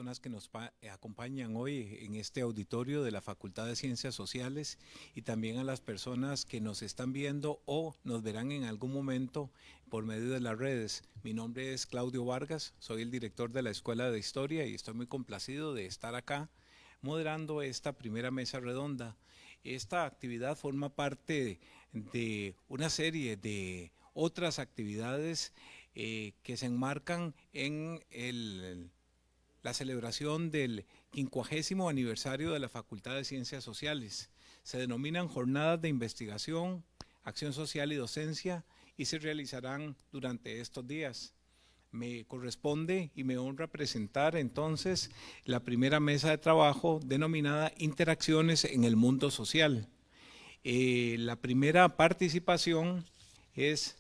personas que nos acompañan hoy en este auditorio de la Facultad de Ciencias Sociales y también a las personas que nos están viendo o nos verán en algún momento por medio de las redes. Mi nombre es Claudio Vargas, soy el director de la Escuela de Historia y estoy muy complacido de estar acá moderando esta primera mesa redonda. Esta actividad forma parte de una serie de otras actividades que se enmarcan en la celebración del 50º aniversario de la Facultad de Ciencias Sociales. Se denominan jornadas de investigación, acción social y docencia y se realizarán durante estos días. Me corresponde y me honra presentar entonces la primera mesa de trabajo denominada Interacciones en el Mundo Social. La primera participación es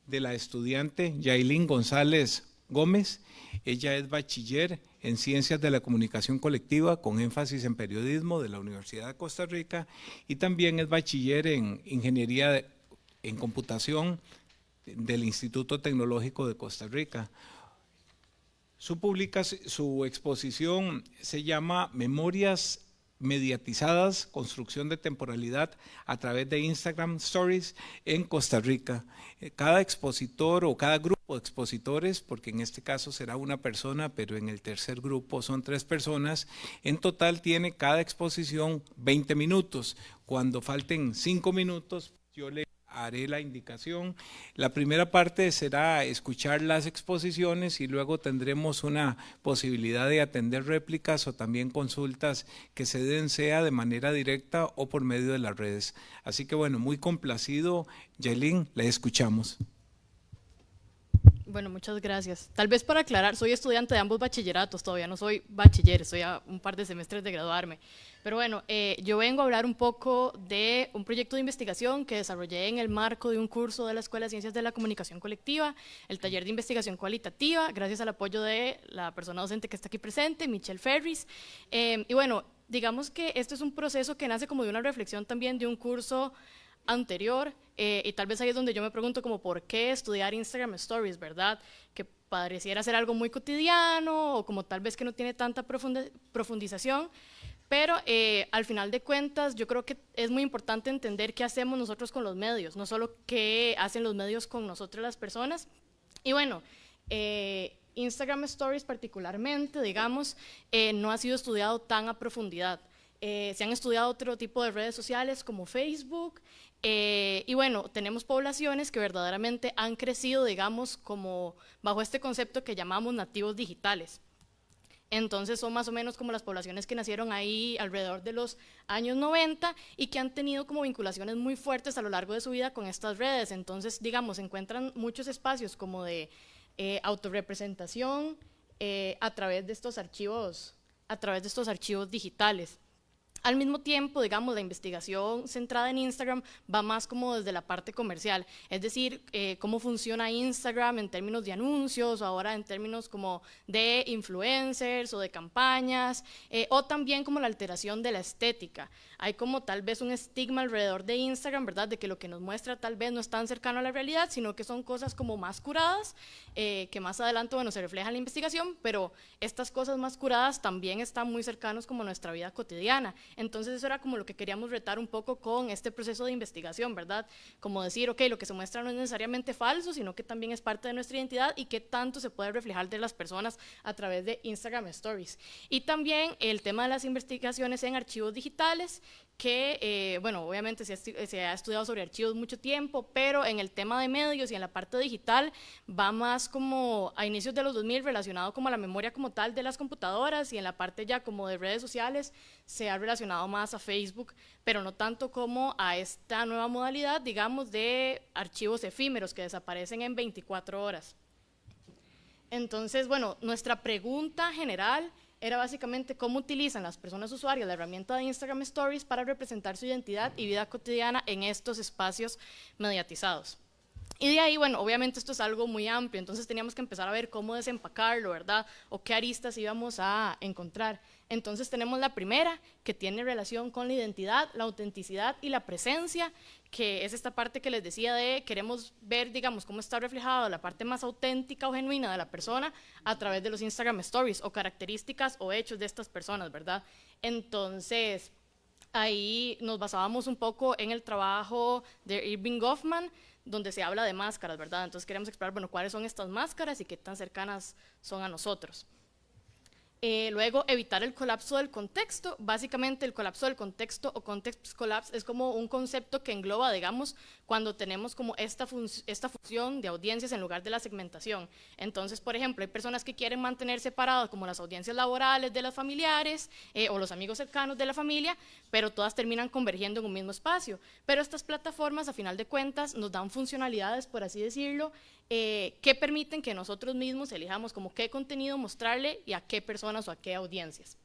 de la estudiante Yailin González Gómez. Ella es bachiller en Ciencias de la Comunicación Colectiva con énfasis en periodismo de la Universidad de Costa Rica y también es bachiller en Ingeniería en Computación del Instituto Tecnológico de Costa Rica. Su exposición se llama Memorias mediatizadas, construcción de temporalidad a través de Instagram Stories en Costa Rica. Cada expositor o cada grupo de expositores, porque en este caso será una persona, pero en el tercer grupo son 3 personas, en total tiene cada exposición 20 minutos. Cuando falten 5 minutos, yo le haré la indicación. La primera parte será escuchar las exposiciones y luego tendremos una posibilidad de atender réplicas o también consultas que se den sea de manera directa o por medio de las redes. Así que bueno, muy complacido, Yailin, la escuchamos. Bueno, muchas gracias. Tal vez para aclarar, soy estudiante de ambos bachilleratos, todavía no soy bachiller, estoy a un par de semestres de graduarme. Pero bueno, yo vengo a hablar un poco de un proyecto de investigación que desarrollé en el marco de un curso de la Escuela de Ciencias de la Comunicación Colectiva, el taller de investigación cualitativa, gracias al apoyo de la persona docente que está aquí presente, Michelle Ferris. Y bueno, digamos que este es un proceso que nace como de una reflexión también de un curso anterior, y tal vez ahí es donde yo me pregunto como por qué estudiar Instagram Stories, ¿verdad? Que pareciera ser algo muy cotidiano o como tal vez que no tiene tanta profundización, pero al final de cuentas yo creo que es muy importante entender qué hacemos nosotros con los medios, no solo qué hacen los medios con nosotros las personas. Y bueno, Instagram Stories particularmente, digamos, no ha sido estudiado tan a profundidad. Se han estudiado otro tipo de redes sociales como Facebook, y bueno, tenemos poblaciones que verdaderamente han crecido, digamos, como bajo este concepto que llamamos nativos digitales. Entonces son más o menos como las poblaciones que nacieron ahí alrededor de los años 90 y que han tenido como vinculaciones muy fuertes a lo largo de su vida con estas redes. Entonces, digamos, se encuentran muchos espacios como de autorrepresentación a través de estos archivos digitales. Al mismo tiempo, digamos, la investigación centrada en Instagram va más como desde la parte comercial, es decir, cómo funciona Instagram en términos de anuncios, o ahora en términos como de influencers o de campañas, o también como la alteración de la estética. Hay como tal vez un estigma alrededor de Instagram, ¿verdad? De que lo que nos muestra tal vez no es tan cercano a la realidad, sino que son cosas como más curadas, que más adelante, bueno, se refleja en la investigación, pero estas cosas más curadas también están muy cercanos como a nuestra vida cotidiana. Entonces eso era como lo que queríamos retar un poco con este proceso de investigación, ¿verdad? Como decir, ok, lo que se muestra no es necesariamente falso, sino que también es parte de nuestra identidad y qué tanto se puede reflejar de las personas a través de Instagram Stories. Y también el tema de las investigaciones en archivos digitales, que, bueno, obviamente se ha estudiado sobre archivos mucho tiempo, pero en el tema de medios y en la parte digital va más como a inicios de los 2000 relacionado como a la memoria como tal de las computadoras, y en la parte ya como de redes sociales se ha relacionado más a Facebook, pero no tanto como a esta nueva modalidad, digamos, de archivos efímeros que desaparecen en 24 horas. Entonces, bueno, nuestra pregunta general era básicamente cómo utilizan las personas usuarias la herramienta de Instagram Stories para representar su identidad y vida cotidiana en estos espacios mediatizados. Y de ahí, bueno, obviamente esto es algo muy amplio, entonces teníamos que empezar a ver cómo desempacarlo, ¿verdad? O qué aristas íbamos a encontrar. Entonces tenemos la primera, que tiene relación con la identidad, la autenticidad y la presencia, que es esta parte que les decía de queremos ver, digamos, cómo está reflejada la parte más auténtica o genuina de la persona a través de los Instagram Stories o características o hechos de estas personas, ¿verdad? Entonces, ahí nos basábamos un poco en el trabajo de Irving Goffman, donde se habla de máscaras, ¿verdad? Entonces queremos explorar, bueno, cuáles son estas máscaras y qué tan cercanas son a nosotros. Luego, evitar el colapso del contexto. Básicamente, el colapso del contexto o context collapse es como un concepto que engloba, digamos, cuando tenemos como esta fusión de audiencias en lugar de la segmentación. Entonces, por ejemplo, hay personas que quieren mantener separadas como las audiencias laborales de las familiares o los amigos cercanos de la familia, pero todas terminan convergiendo en un mismo espacio. Pero estas plataformas, a final de cuentas, nos dan funcionalidades, por así decirlo, que permiten que nosotros mismos elijamos como qué contenido mostrarle y a qué personas o a qué audiencias.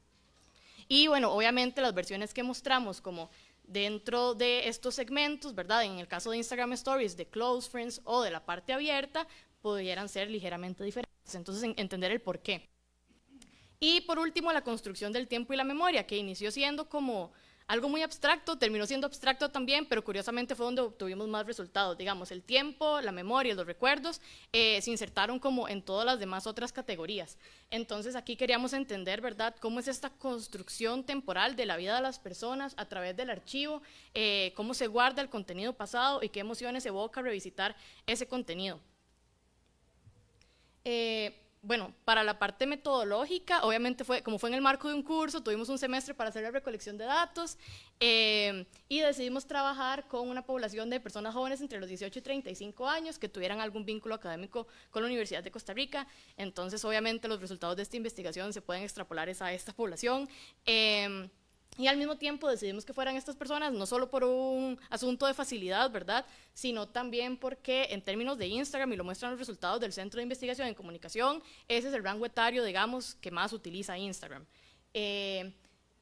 Y bueno, obviamente las versiones que mostramos como dentro de estos segmentos, ¿verdad? En el caso de Instagram Stories, de Close Friends o de la parte abierta, pudieran ser ligeramente diferentes. Entonces, entender el por qué. Y por último, la construcción del tiempo y la memoria, que inició siendo como algo muy abstracto, terminó siendo abstracto también, pero curiosamente fue donde obtuvimos más resultados. Digamos, el tiempo, la memoria, los recuerdos se insertaron como en todas las demás otras categorías. Entonces aquí queríamos entender, ¿verdad?, cómo es esta construcción temporal de la vida de las personas a través del archivo, cómo se guarda el contenido pasado y qué emociones evoca revisitar ese contenido. Bueno, para la parte metodológica, obviamente como fue en el marco de un curso, tuvimos un semestre para hacer la recolección de datos y decidimos trabajar con una población de personas jóvenes entre los 18 y 35 años que tuvieran algún vínculo académico con la Universidad de Costa Rica. Entonces, obviamente, los resultados de esta investigación se pueden extrapolar a esta población. Y al mismo tiempo decidimos que fueran estas personas, no solo por un asunto de facilidad, ¿verdad?, sino también porque en términos de Instagram, y lo muestran los resultados del Centro de Investigación en Comunicación, ese es el rango etario, digamos, que más utiliza Instagram.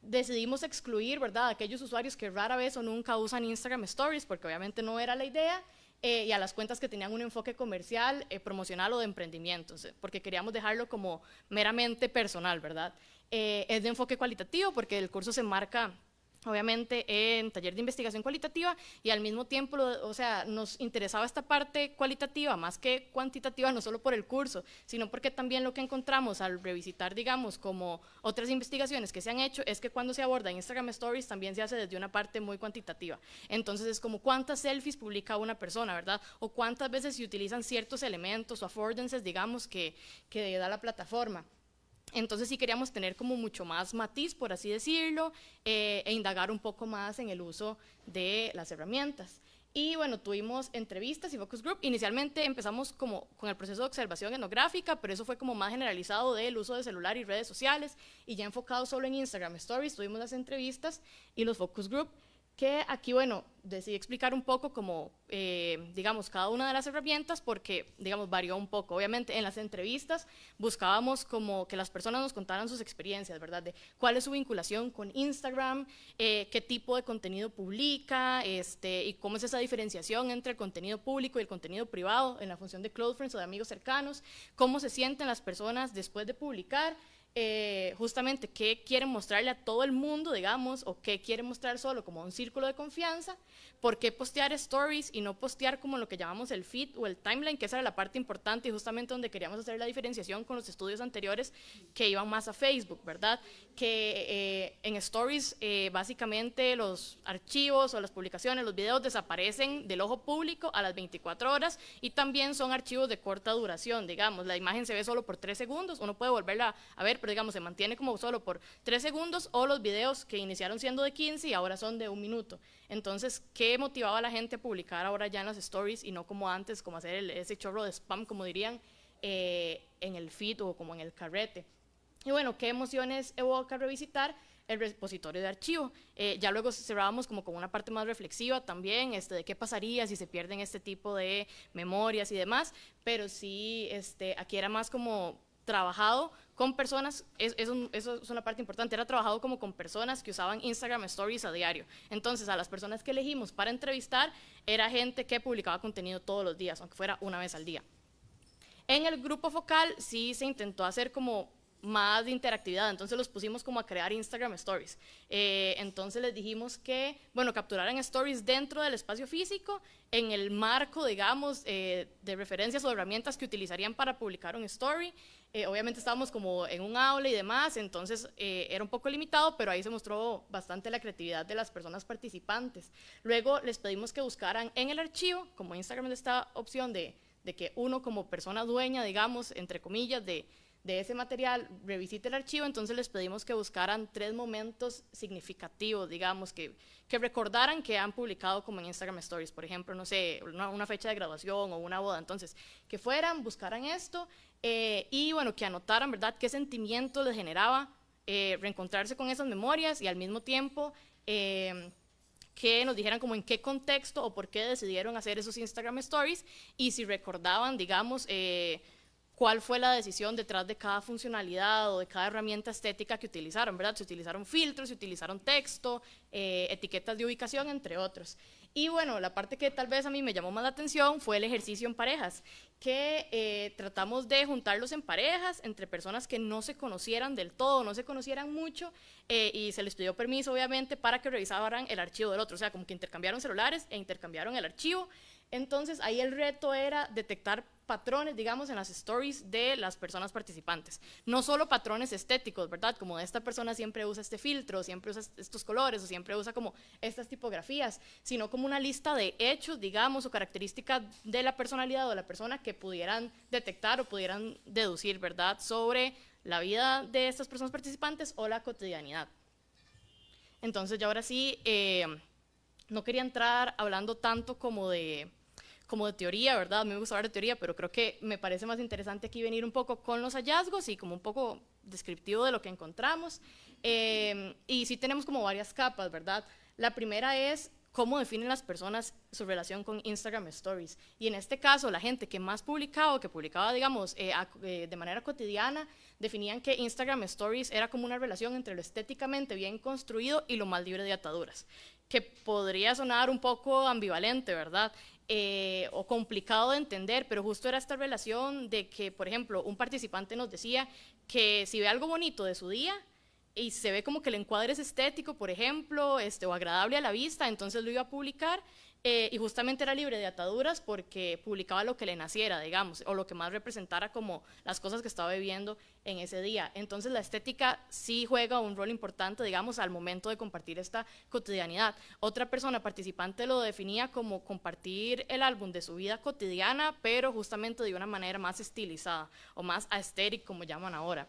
Decidimos excluir, ¿verdad?, aquellos usuarios que rara vez o nunca usan Instagram Stories, porque obviamente no era la idea, y a las cuentas que tenían un enfoque comercial, promocional o de emprendimiento, porque queríamos dejarlo como meramente personal, ¿verdad? Es de enfoque cualitativo porque el curso se enmarca obviamente en taller de investigación cualitativa y al mismo tiempo, o sea, nos interesaba esta parte cualitativa más que cuantitativa, no solo por el curso, sino porque también lo que encontramos al revisitar, digamos, como otras investigaciones que se han hecho, es que cuando se aborda en Instagram Stories también se hace desde una parte muy cuantitativa. Entonces es como cuántas selfies publica una persona, ¿verdad? O cuántas veces se utilizan ciertos elementos o affordances, digamos, que da la plataforma. Entonces sí queríamos tener como mucho más matiz, por así decirlo, e indagar un poco más en el uso de las herramientas. Y bueno, tuvimos entrevistas y focus group. Inicialmente empezamos como con el proceso de observación etnográfica, pero eso fue como más generalizado del uso de celular y redes sociales, y ya enfocado solo en Instagram Stories, tuvimos las entrevistas y los focus group, que aquí, bueno, decidí explicar un poco como, digamos, cada una de las herramientas porque, digamos, varió un poco. Obviamente, en las entrevistas buscábamos como que las personas nos contaran sus experiencias, ¿verdad? De cuál es su vinculación con Instagram, qué tipo de contenido publica, y cómo es esa diferenciación entre el contenido público y el contenido privado en la función de close friends o de amigos cercanos, cómo se sienten las personas después de publicar, justamente qué quieren mostrarle a todo el mundo, digamos, o qué quieren mostrar solo como un círculo de confianza, por qué postear stories y no postear como lo que llamamos el feed o el timeline, que esa era la parte importante y justamente donde queríamos hacer la diferenciación con los estudios anteriores que iban más a Facebook, ¿verdad? Que en stories básicamente los archivos o las publicaciones, los videos desaparecen del ojo público a las 24 horas y también son archivos de corta duración, digamos, la imagen se ve solo por 3 segundos, uno puede volverla a ver, pero digamos se mantiene como solo por 3 segundos, o los videos que iniciaron siendo de 15 y ahora son de 1 minuto. Entonces, ¿qué motivaba a la gente a publicar ahora ya en las stories y no como antes, como hacer ese chorro de spam, como dirían, en el feed o como en el carrete? Y bueno, ¿qué emociones evoca revisitar el repositorio de archivo? Ya luego cerrábamos como con una parte más reflexiva también, de qué pasaría si se pierden este tipo de memorias y demás, pero sí, aquí era más como trabajado con personas, eso es una parte importante, era trabajado como con personas que usaban Instagram Stories a diario. Entonces, a las personas que elegimos para entrevistar, era gente que publicaba contenido todos los días, aunque fuera una vez al día. En el grupo focal sí se intentó hacer como más de interactividad, entonces los pusimos como a crear Instagram Stories. Entonces les dijimos que, bueno, capturaran stories dentro del espacio físico, en el marco, digamos, de referencias o herramientas que utilizarían para publicar un story. Obviamente estábamos como en un aula y demás, entonces era un poco limitado, pero ahí se mostró bastante la creatividad de las personas participantes. Luego les pedimos que buscaran en el archivo, como Instagram de esta opción de que uno como persona dueña, digamos, entre comillas, de ese material, revisite el archivo, entonces les pedimos que buscaran 3 momentos significativos, digamos, que recordaran que han publicado como en Instagram Stories, por ejemplo, no sé, una fecha de graduación o una boda, entonces, que fueran, buscaran esto, y bueno, que anotaran, ¿verdad?, qué sentimiento les generaba reencontrarse con esas memorias y al mismo tiempo que nos dijeran como en qué contexto o por qué decidieron hacer esos Instagram Stories y si recordaban, digamos, cuál fue la decisión detrás de cada funcionalidad o de cada herramienta estética que utilizaron, ¿verdad? Si utilizaron filtros, si utilizaron texto, etiquetas de ubicación, entre otros. Y bueno, la parte que tal vez a mí me llamó más la atención fue el ejercicio en parejas, que tratamos de juntarlos en parejas, entre personas que no se conocieran del todo, no se conocieran mucho, y se les pidió permiso, obviamente, para que revisaran el archivo del otro, o sea, como que intercambiaron celulares e intercambiaron el archivo. Entonces, ahí el reto era detectar patrones, digamos, en las stories de las personas participantes. No solo patrones estéticos, ¿verdad? Como esta persona siempre usa este filtro, siempre usa estos colores, o siempre usa como estas tipografías, sino como una lista de hechos, digamos, o características de la personalidad o de la persona que pudieran detectar o pudieran deducir, ¿verdad?, sobre la vida de estas personas participantes o la cotidianidad. Entonces, ya ahora sí, no quería entrar hablando tanto como de teoría, ¿verdad? A mí me gusta hablar de teoría, pero creo que me parece más interesante aquí venir un poco con los hallazgos y como un poco descriptivo de lo que encontramos. Y sí tenemos como varias capas, ¿verdad? La primera es cómo definen las personas su relación con Instagram Stories. Y en este caso, la gente que más publicaba, o que publicaba, digamos, de manera cotidiana, definían que Instagram Stories era como una relación entre lo estéticamente bien construido y lo más libre de ataduras, que podría sonar un poco ambivalente, ¿verdad? O complicado de entender, pero justo era esta relación de que, por ejemplo, un participante nos decía que si ve algo bonito de su día y se ve como que el encuadre es estético, por ejemplo, o agradable a la vista, entonces lo iba a publicar, y justamente era libre de ataduras porque publicaba lo que le naciera, digamos, o lo que más representara como las cosas que estaba viviendo en ese día. Entonces la estética sí juega un rol importante, digamos, al momento de compartir esta cotidianidad. Otra persona participante lo definía como compartir el álbum de su vida cotidiana, pero justamente de una manera más estilizada o más aesthetic, como llaman ahora.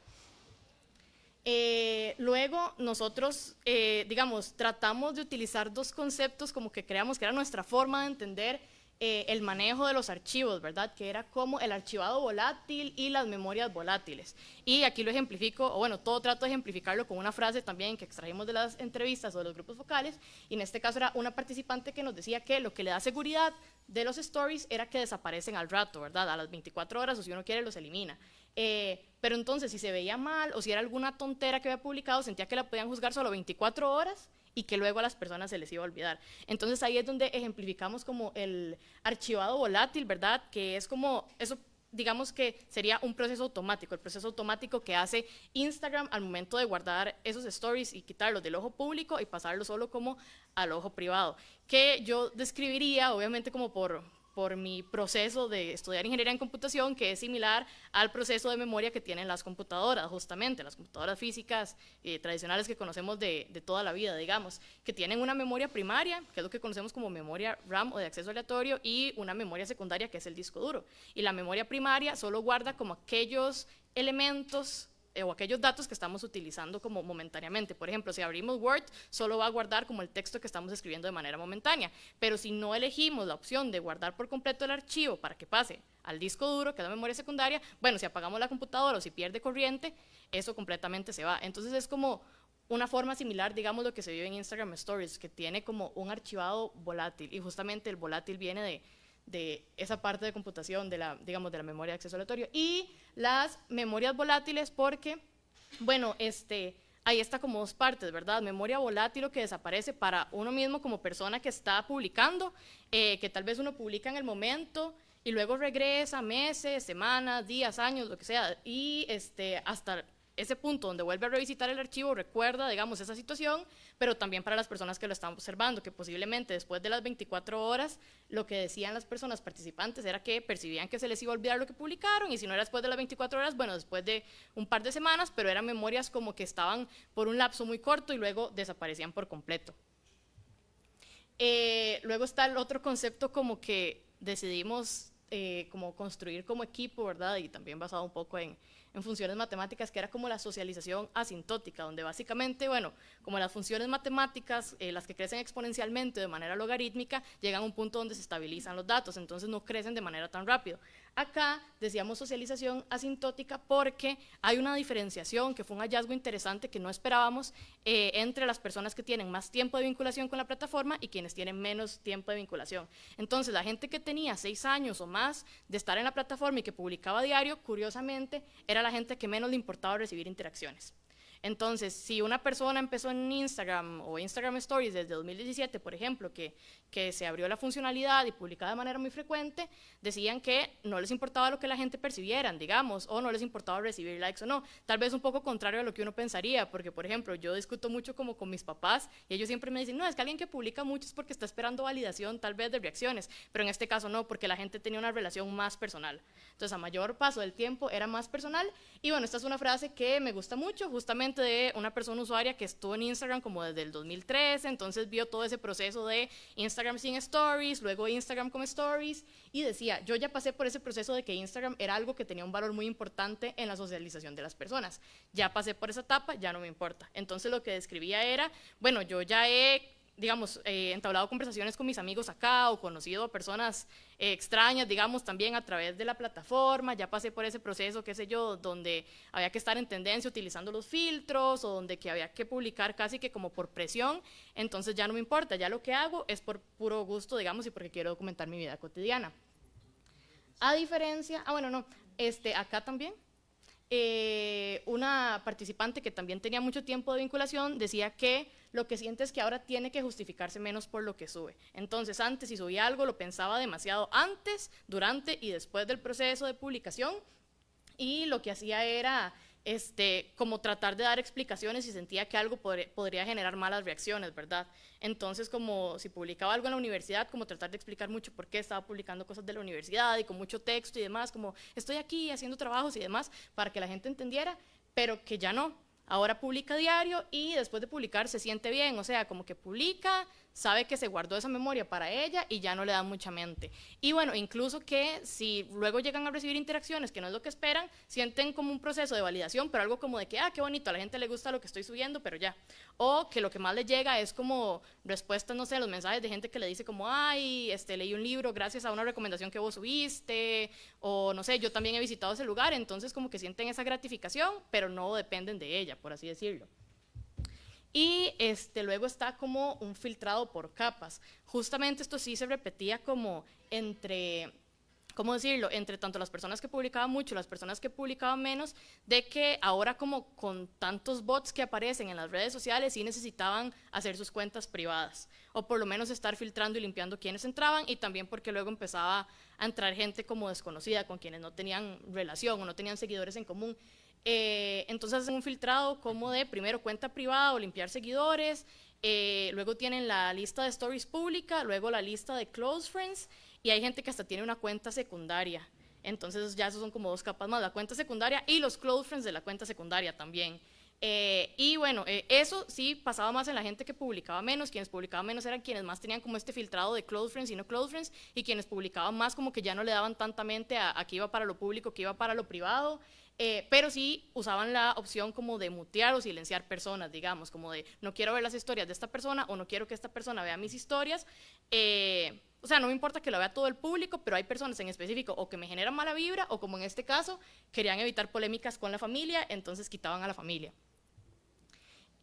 Luego nosotros, digamos, tratamos de utilizar 2 conceptos como que creamos que era nuestra forma de entender el manejo de los archivos, ¿verdad? Que era como el archivado volátil y las memorias volátiles. Y aquí lo ejemplifico, o bueno, todo trato de ejemplificarlo con una frase también que extrajimos de las entrevistas o de los grupos focales, y en este caso era una participante que nos decía que lo que le da seguridad de los stories era que desaparecen al rato, ¿verdad? A las 24 horas, o si uno quiere los elimina. Pero entonces si se veía mal o si era alguna tontera que había publicado, sentía que la podían juzgar solo 24 horas y que luego a las personas se les iba a olvidar. Entonces ahí es donde ejemplificamos como el archivado volátil, ¿verdad? Que es como, eso digamos que sería un proceso automático, el proceso automático que hace Instagram al momento de guardar esos stories y quitarlos del ojo público y pasarlos solo como al ojo privado, que yo describiría obviamente como por mi proceso de estudiar ingeniería en computación, que es similar al proceso de memoria que tienen las computadoras, justamente, las computadoras físicas tradicionales que conocemos de toda la vida, digamos, que tienen una memoria primaria, que es lo que conocemos como memoria RAM o de acceso aleatorio, y una memoria secundaria, que es el disco duro. Y la memoria primaria solo guarda como aquellos elementos o aquellos datos que estamos utilizando como momentáneamente. Por ejemplo, si abrimos Word, solo va a guardar como el texto que estamos escribiendo de manera momentánea, pero si no elegimos la opción de guardar por completo el archivo para que pase al disco duro, que es la memoria secundaria, bueno, si apagamos la computadora o si pierde corriente, eso completamente se va. Entonces es como una forma similar, digamos, lo que se vive en Instagram Stories, que tiene como un archivado volátil, y justamente el volátil viene de esa parte de computación, digamos, de la memoria de acceso aleatorio, y las memorias volátiles porque, bueno, ahí está como 2 partes, ¿verdad? Memoria volátil, que desaparece para uno mismo como persona que está publicando, que tal vez uno publica en el momento y luego regresa meses, semanas, días, años, lo que sea, y hasta ese punto donde vuelve a revisitar el archivo recuerda, digamos, esa situación, pero también para las personas que lo están observando, que posiblemente después de las 24 horas lo que decían las personas participantes era que percibían que se les iba a olvidar lo que publicaron, y si no era después de las 24 horas, bueno, después de un par de semanas, pero eran memorias como que estaban por un lapso muy corto y luego desaparecían por completo. Luego está el otro concepto como que decidimos como construir como equipo, ¿verdad? Y también basado un poco en funciones matemáticas, que era como la socialización asintótica, donde básicamente, bueno, como las funciones matemáticas, las que crecen exponencialmente de manera logarítmica, llegan a un punto donde se estabilizan los datos, entonces no crecen de manera tan rápido. Acá decíamos socialización asintótica porque hay una diferenciación, que fue un hallazgo interesante que no esperábamos, entre las personas que tienen más tiempo de vinculación con la plataforma y quienes tienen menos tiempo de vinculación. Entonces, la gente que tenía 6 años o más de estar en la plataforma y que publicaba a diario, curiosamente, era la gente que menos le importaba recibir interacciones. Entonces, si una persona empezó en Instagram o Instagram Stories desde 2017, por ejemplo, que se abrió la funcionalidad y publicaba de manera muy frecuente, decían que no les importaba lo que la gente percibieran, digamos, o no les importaba recibir likes o no. Tal vez un poco contrario a lo que uno pensaría, porque, por ejemplo, yo discuto mucho como con mis papás y ellos siempre me dicen, no, es que alguien que publica mucho es porque está esperando validación tal vez de reacciones, pero en este caso no, porque la gente tenía una relación más personal. Entonces, a mayor paso del tiempo era más personal. Y bueno, esta es una frase que me gusta mucho, justamente de una persona usuaria que estuvo en Instagram como desde el 2013, entonces vio todo ese proceso de Instagram sin stories, luego Instagram con stories, y decía, yo ya pasé por ese proceso de que Instagram era algo que tenía un valor muy importante en la socialización de las personas, ya pasé por esa etapa, ya no me importa. Entonces lo que describía era, bueno, yo ya he, digamos, entablado conversaciones con mis amigos acá o conocido a personas extrañas, digamos, también a través de la plataforma, ya pasé por ese proceso, qué sé yo, donde había que estar en tendencia utilizando los filtros o donde que había que publicar casi que como por presión, entonces ya no me importa, ya lo que hago es por puro gusto, digamos, y porque quiero documentar mi vida cotidiana. A diferencia, bueno, no, acá también, una participante que también tenía mucho tiempo de vinculación decía que lo que siente es que ahora tiene que justificarse menos por lo que sube. Entonces, antes si subía algo lo pensaba demasiado antes, durante y después del proceso de publicación, y lo que hacía era como tratar de dar explicaciones si sentía que algo podría generar malas reacciones, ¿verdad? Entonces, como si publicaba algo en la universidad, como tratar de explicar mucho por qué estaba publicando cosas de la universidad y con mucho texto y demás, como estoy aquí haciendo trabajos y demás, para que la gente entendiera, pero que ya no. Ahora publica diario y después de publicar se siente bien, o sea, como que publica, sabe que se guardó esa memoria para ella y ya no le da mucha mente. Y bueno, incluso que si luego llegan a recibir interacciones que no es lo que esperan, sienten como un proceso de validación, pero algo como de que, qué bonito, a la gente le gusta lo que estoy subiendo, pero ya. O que lo que más le llega es como respuestas, no sé, los mensajes de gente que le dice como, ay, leí un libro gracias a una recomendación que vos subiste, o no sé, yo también he visitado ese lugar, entonces como que sienten esa gratificación, pero no dependen de ella, por así decirlo. Y luego está como un filtrado por capas. Justamente esto sí se repetía como entre, ¿cómo decirlo?, entre tanto las personas que publicaban mucho, las personas que publicaban menos, de que ahora como con tantos bots que aparecen en las redes sociales sí necesitaban hacer sus cuentas privadas, o por lo menos estar filtrando y limpiando quienes entraban, y también porque luego empezaba a entrar gente como desconocida, con quienes no tenían relación o no tenían seguidores en común. Entonces hacen un filtrado como de primero cuenta privada o limpiar seguidores, luego tienen la lista de stories pública, luego la lista de close friends, y hay gente que hasta tiene una cuenta secundaria. Entonces ya esos son como 2 capas más, la cuenta secundaria y los close friends de la cuenta secundaria también. Y bueno, eso sí pasaba más en la gente que publicaba menos. Quienes publicaban menos eran quienes más tenían como filtrado de close friends y no close friends, y quienes publicaban más como que ya no le daban tanta mente a que iba para lo público, que iba para lo privado. Pero sí usaban la opción como de mutear o silenciar personas, digamos, como de no quiero ver las historias de esta persona o no quiero que esta persona vea mis historias. O sea, no me importa que lo vea todo el público, pero hay personas en específico o que me generan mala vibra o, como en este caso, querían evitar polémicas con la familia, entonces quitaban a la familia.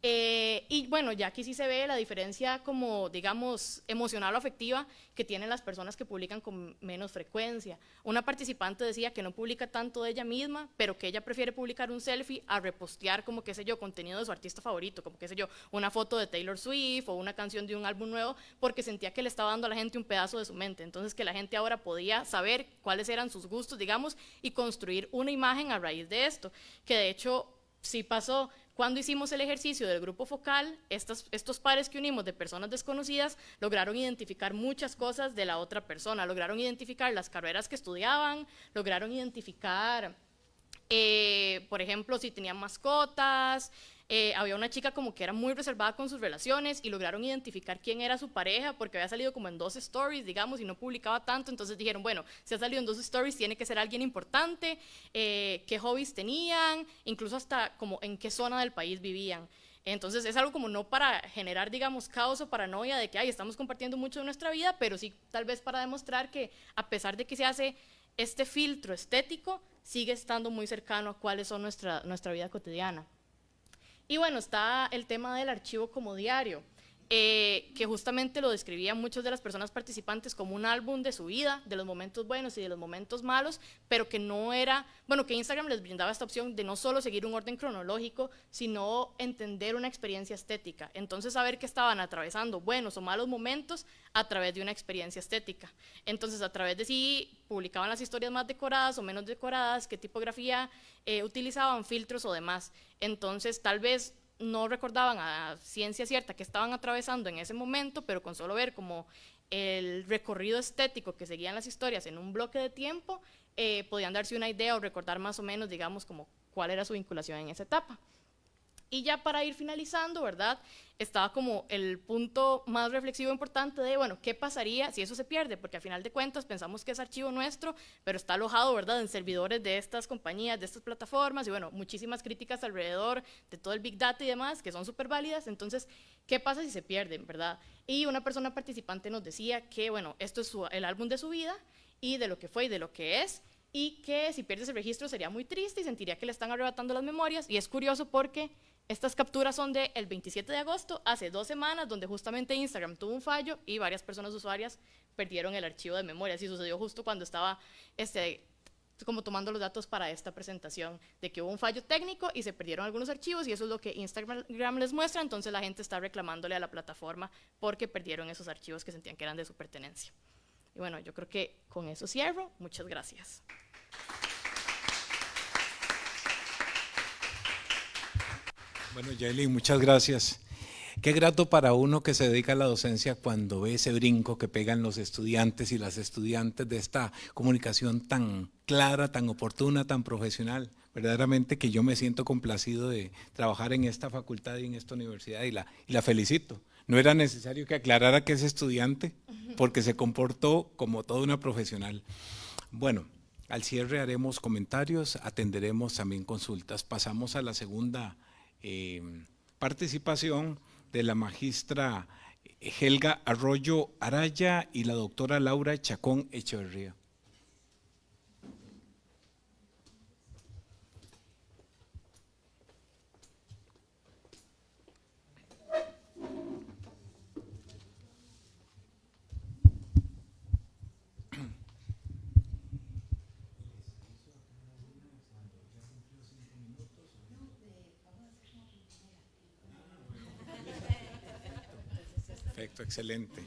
Y bueno, ya aquí sí se ve la diferencia como, digamos, emocional o afectiva que tienen las personas que publican con menos frecuencia. Una participante decía que no publica tanto de ella misma, pero que ella prefiere publicar un selfie a repostear como, qué sé yo, contenido de su artista favorito, como, qué sé yo, una foto de Taylor Swift o una canción de un álbum nuevo, porque sentía que le estaba dando a la gente un pedazo de su mente. Entonces, que la gente ahora podía saber cuáles eran sus gustos, digamos, y construir una imagen a raíz de esto, que de hecho sí pasó. Cuando hicimos el ejercicio del grupo focal, estos pares que unimos de personas desconocidas lograron identificar muchas cosas de la otra persona, lograron identificar las carreras que estudiaban, lograron identificar, por ejemplo, si tenían mascotas. Había una chica como que era muy reservada con sus relaciones y lograron identificar quién era su pareja porque había salido como en 2 stories, digamos, y no publicaba tanto. Entonces dijeron, bueno, si ha salido en 2 stories tiene que ser alguien importante, qué hobbies tenían, incluso hasta como en qué zona del país vivían. Entonces es algo como no para generar, digamos, caos o paranoia de que, ay, estamos compartiendo mucho de nuestra vida, pero sí tal vez para demostrar que a pesar de que se hace este filtro estético, sigue estando muy cercano a cuáles son nuestra vida cotidiana. Y bueno, está el tema del archivo como diario, que justamente lo describían muchas de las personas participantes como un álbum de su vida, de los momentos buenos y de los momentos malos, pero que no era, bueno, que Instagram les brindaba esta opción de no solo seguir un orden cronológico, sino entender una experiencia estética. Entonces, saber que estaban atravesando buenos o malos momentos a través de una experiencia estética. Entonces, a través de sí, publicaban las historias más decoradas o menos decoradas, qué tipografía utilizaban, filtros o demás. Entonces, tal vez no recordaban a ciencia cierta que estaban atravesando en ese momento, pero con solo ver como el recorrido estético que seguían las historias en un bloque de tiempo, podían darse una idea o recordar más o menos, digamos, como cuál era su vinculación en esa etapa. Y ya para ir finalizando, ¿verdad? Estaba como el punto más reflexivo importante de, bueno, ¿qué pasaría si eso se pierde? Porque al final de cuentas pensamos que es archivo nuestro, pero está alojado, ¿verdad?, en servidores de estas compañías, de estas plataformas, y bueno, muchísimas críticas alrededor de todo el Big Data y demás, que son súper válidas. Entonces, ¿qué pasa si se pierden, verdad? Y una persona participante nos decía que, bueno, esto es el álbum de su vida, y de lo que fue y de lo que es, y que si pierdes el registro sería muy triste y sentiría que le están arrebatando las memorias. Y es curioso porque estas capturas son del 27 de agosto, hace 2 semanas, donde justamente Instagram tuvo un fallo y varias personas usuarias perdieron el archivo de memorias, y sucedió justo cuando estaba como tomando los datos para esta presentación, de que hubo un fallo técnico y se perdieron algunos archivos, y eso es lo que Instagram les muestra. Entonces la gente está reclamándole a la plataforma porque perdieron esos archivos que sentían que eran de su pertenencia. Y bueno, yo creo que con eso cierro. Muchas gracias. Bueno, Yaeli, muchas gracias. Qué grato para uno que se dedica a la docencia cuando ve ese brinco que pegan los estudiantes y las estudiantes de esta comunicación tan clara, tan oportuna, tan profesional. Verdaderamente que yo me siento complacido de trabajar en esta facultad y en esta universidad, y la felicito. No era necesario que aclarara que es estudiante, porque se comportó como toda una profesional. Bueno, al cierre haremos comentarios, atenderemos también consultas. Pasamos a la segunda participación de la magistra Helga Arroyo Araya y la doctora Laura Chacón Echeverría. Perfecto, excelente.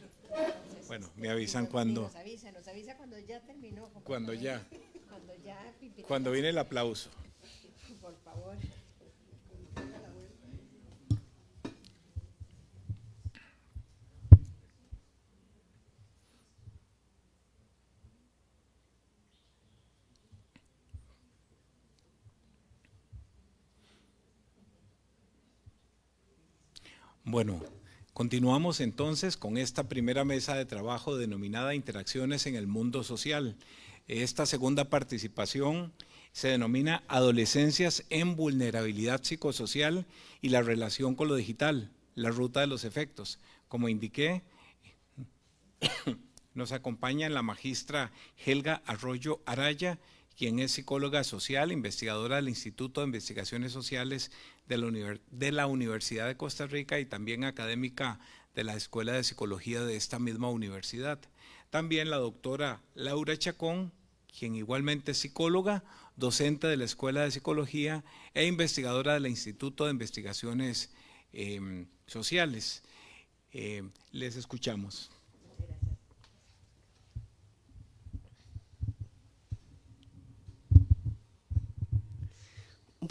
Bueno, me avisan cuando. Nos avisa cuando ya terminó. Cuando ya. Cuando ya. Cuando viene el aplauso. Por favor. Bueno, continuamos entonces con esta primera mesa de trabajo denominada Interacciones en el Mundo Social. Esta segunda participación se denomina Adolescencias en Vulnerabilidad Psicosocial y la relación con lo digital, la ruta de los efectos. Como indiqué, nos acompaña la magistra Helga Arroyo Araya, quien es psicóloga social, investigadora del Instituto de Investigaciones Sociales de la Universidad de Costa Rica y también académica de la Escuela de Psicología de esta misma universidad. También la doctora Laura Chacón, quien igualmente es psicóloga, docente de la Escuela de Psicología e investigadora del Instituto de Investigaciones Sociales. Les escuchamos.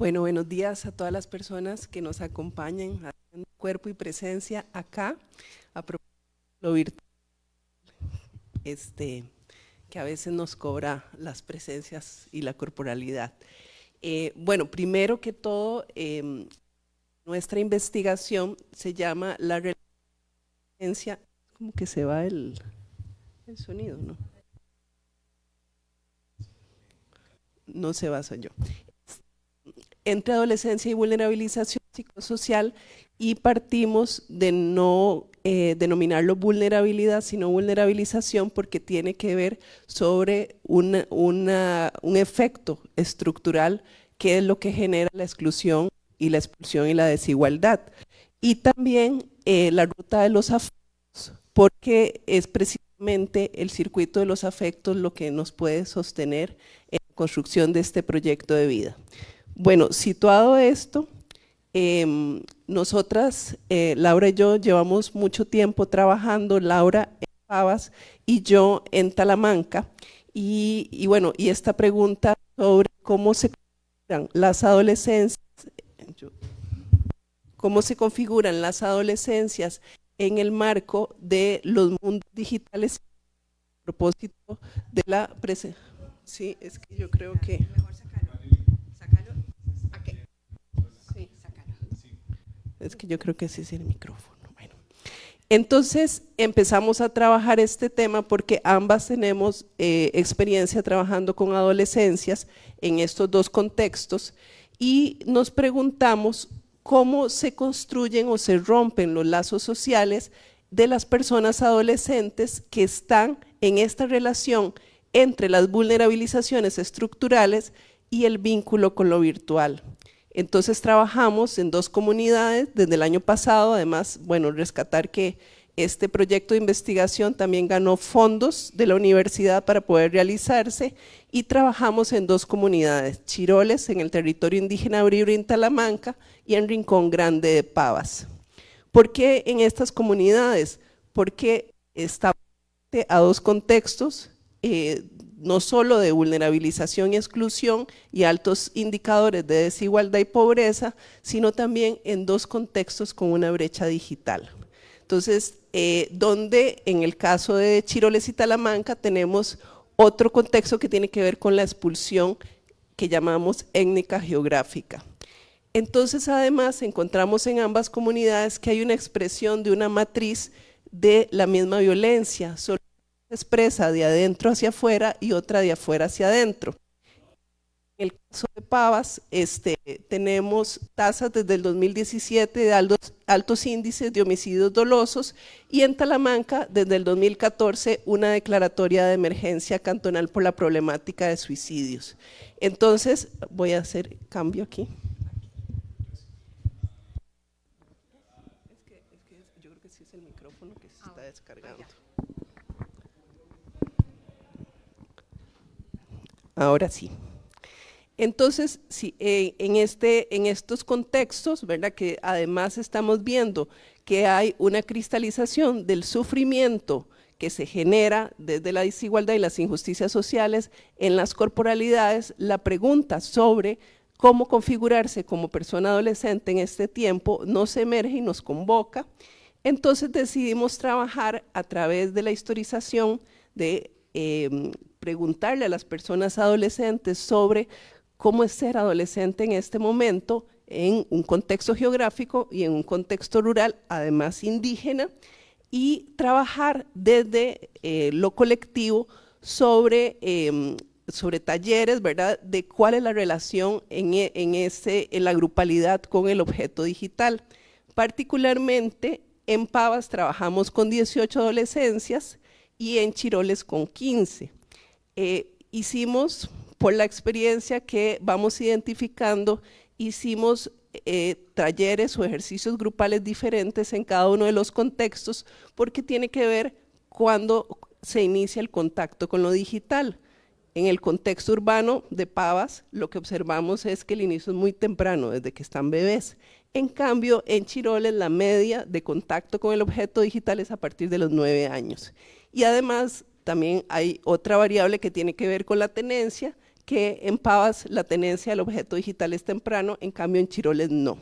Bueno, buenos días a todas las personas que nos acompañan haciendo cuerpo y presencia acá, a propósito de lo virtual, que a veces nos cobra las presencias y la corporalidad. Bueno, primero que todo, nuestra investigación se llama la relación, como que se va el sonido, ¿no? No se va, soy yo. Entre adolescencia y vulnerabilización psicosocial, y partimos de no denominarlo vulnerabilidad, sino vulnerabilización, porque tiene que ver sobre un efecto estructural que es lo que genera la exclusión y la expulsión y la desigualdad. Y también la ruta de los afectos, porque es precisamente el circuito de los afectos lo que nos puede sostener en la construcción de este proyecto de vida. Bueno, situado esto, nosotras, Laura y yo, llevamos mucho tiempo trabajando, Laura en Pavas y yo en Talamanca, y bueno, y esta pregunta sobre cómo se configuran las adolescencias, en el marco de los mundos digitales, a propósito de la presencia. Sí, es que yo creo que... Es que yo creo que ese es el micrófono. Bueno. Entonces empezamos a trabajar este tema porque ambas tenemos experiencia trabajando con adolescencias en estos dos contextos, y nos preguntamos cómo se construyen o se rompen los lazos sociales de las personas adolescentes que están en esta relación entre las vulnerabilizaciones estructurales y el vínculo con lo virtual. Entonces trabajamos en dos comunidades desde el año pasado. Además, bueno, rescatar que este proyecto de investigación también ganó fondos de la universidad para poder realizarse, y trabajamos en dos comunidades, Chiroles, en el territorio indígena Bribri en Talamanca, y en Rincón Grande de Pavas. ¿Por qué en estas comunidades? Porque estamos a dos contextos, no solo de vulnerabilización y exclusión y altos indicadores de desigualdad y pobreza, sino también en dos contextos con una brecha digital. Entonces, donde en el caso de Chiroles y Talamanca tenemos otro contexto que tiene que ver con la expulsión que llamamos étnica geográfica. Entonces, además, encontramos en ambas comunidades que hay una expresión de una matriz de la misma violencia, solo expresa de adentro hacia afuera y otra de afuera hacia adentro. En el caso de Pavas, tenemos tasas desde el 2017 de altos índices de homicidios dolosos, y en Talamanca desde el 2014 una declaratoria de emergencia cantonal por la problemática de suicidios. Entonces, voy a hacer cambio aquí. Yo creo que sí es el micrófono que se está descargando. Ahora sí. Entonces, sí, en estos contextos, ¿verdad?, que además estamos viendo que hay una cristalización del sufrimiento que se genera desde la desigualdad y las injusticias sociales en las corporalidades, la pregunta sobre cómo configurarse como persona adolescente en este tiempo nos emerge y nos convoca. Entonces decidimos trabajar a través de la historización de preguntarle a las personas adolescentes sobre cómo es ser adolescente en este momento en un contexto geográfico y en un contexto rural, además indígena, y trabajar desde lo colectivo sobre talleres, ¿verdad?, de cuál es la relación en la grupalidad con el objeto digital. Particularmente en Pavas trabajamos con 18 adolescencias y en Chiroles con 15. Hicimos, por la experiencia que vamos identificando, hicimos talleres o ejercicios grupales diferentes en cada uno de los contextos, porque tiene que ver cuando se inicia el contacto con lo digital. En el contexto urbano de Pavas, lo que observamos es que el inicio es muy temprano, desde que están bebés. En cambio, en Chiroles la media de contacto con el objeto digital es a partir de los 9 años. Y además, también hay otra variable que tiene que ver con la tenencia, que en Pavas la tenencia del objeto digital es temprano, en cambio en Chiroles no.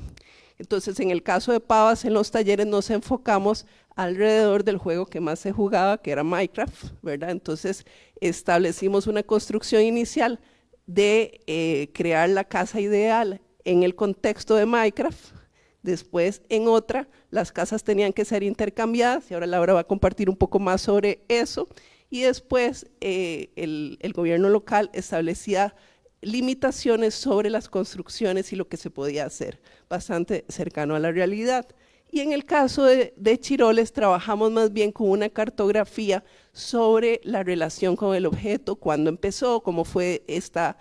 Entonces, en el caso de Pavas, en los talleres nos enfocamos alrededor del juego que más se jugaba, que era Minecraft, ¿verdad? Entonces, establecimos una construcción inicial de crear la casa ideal en el contexto de Minecraft. Después, en otra, las casas tenían que ser intercambiadas, y ahora Laura va a compartir un poco más sobre eso. Y después, el gobierno local establecía limitaciones sobre las construcciones y lo que se podía hacer, bastante cercano a la realidad. Y en el caso de Chiroles trabajamos más bien con una cartografía sobre la relación con el objeto, cuándo empezó, cómo fue esta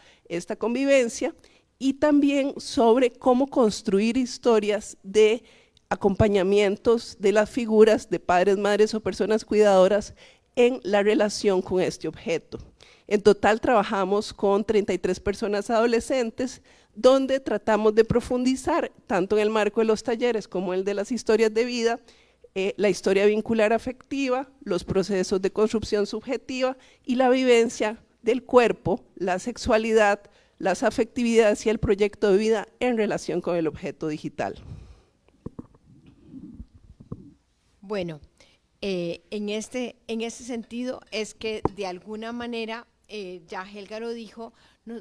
convivencia, y también sobre cómo construir historias de acompañamientos de las figuras de padres, madres o personas cuidadoras en la relación con este objeto. En total trabajamos con 33 personas adolescentes, donde tratamos de profundizar, tanto en el marco de los talleres como el de las historias de vida, la historia vincular afectiva, los procesos de construcción subjetiva y la vivencia del cuerpo, la sexualidad, las afectividades y el proyecto de vida en relación con el objeto digital. Bueno, en este sentido es que de alguna manera, ya Helga lo dijo,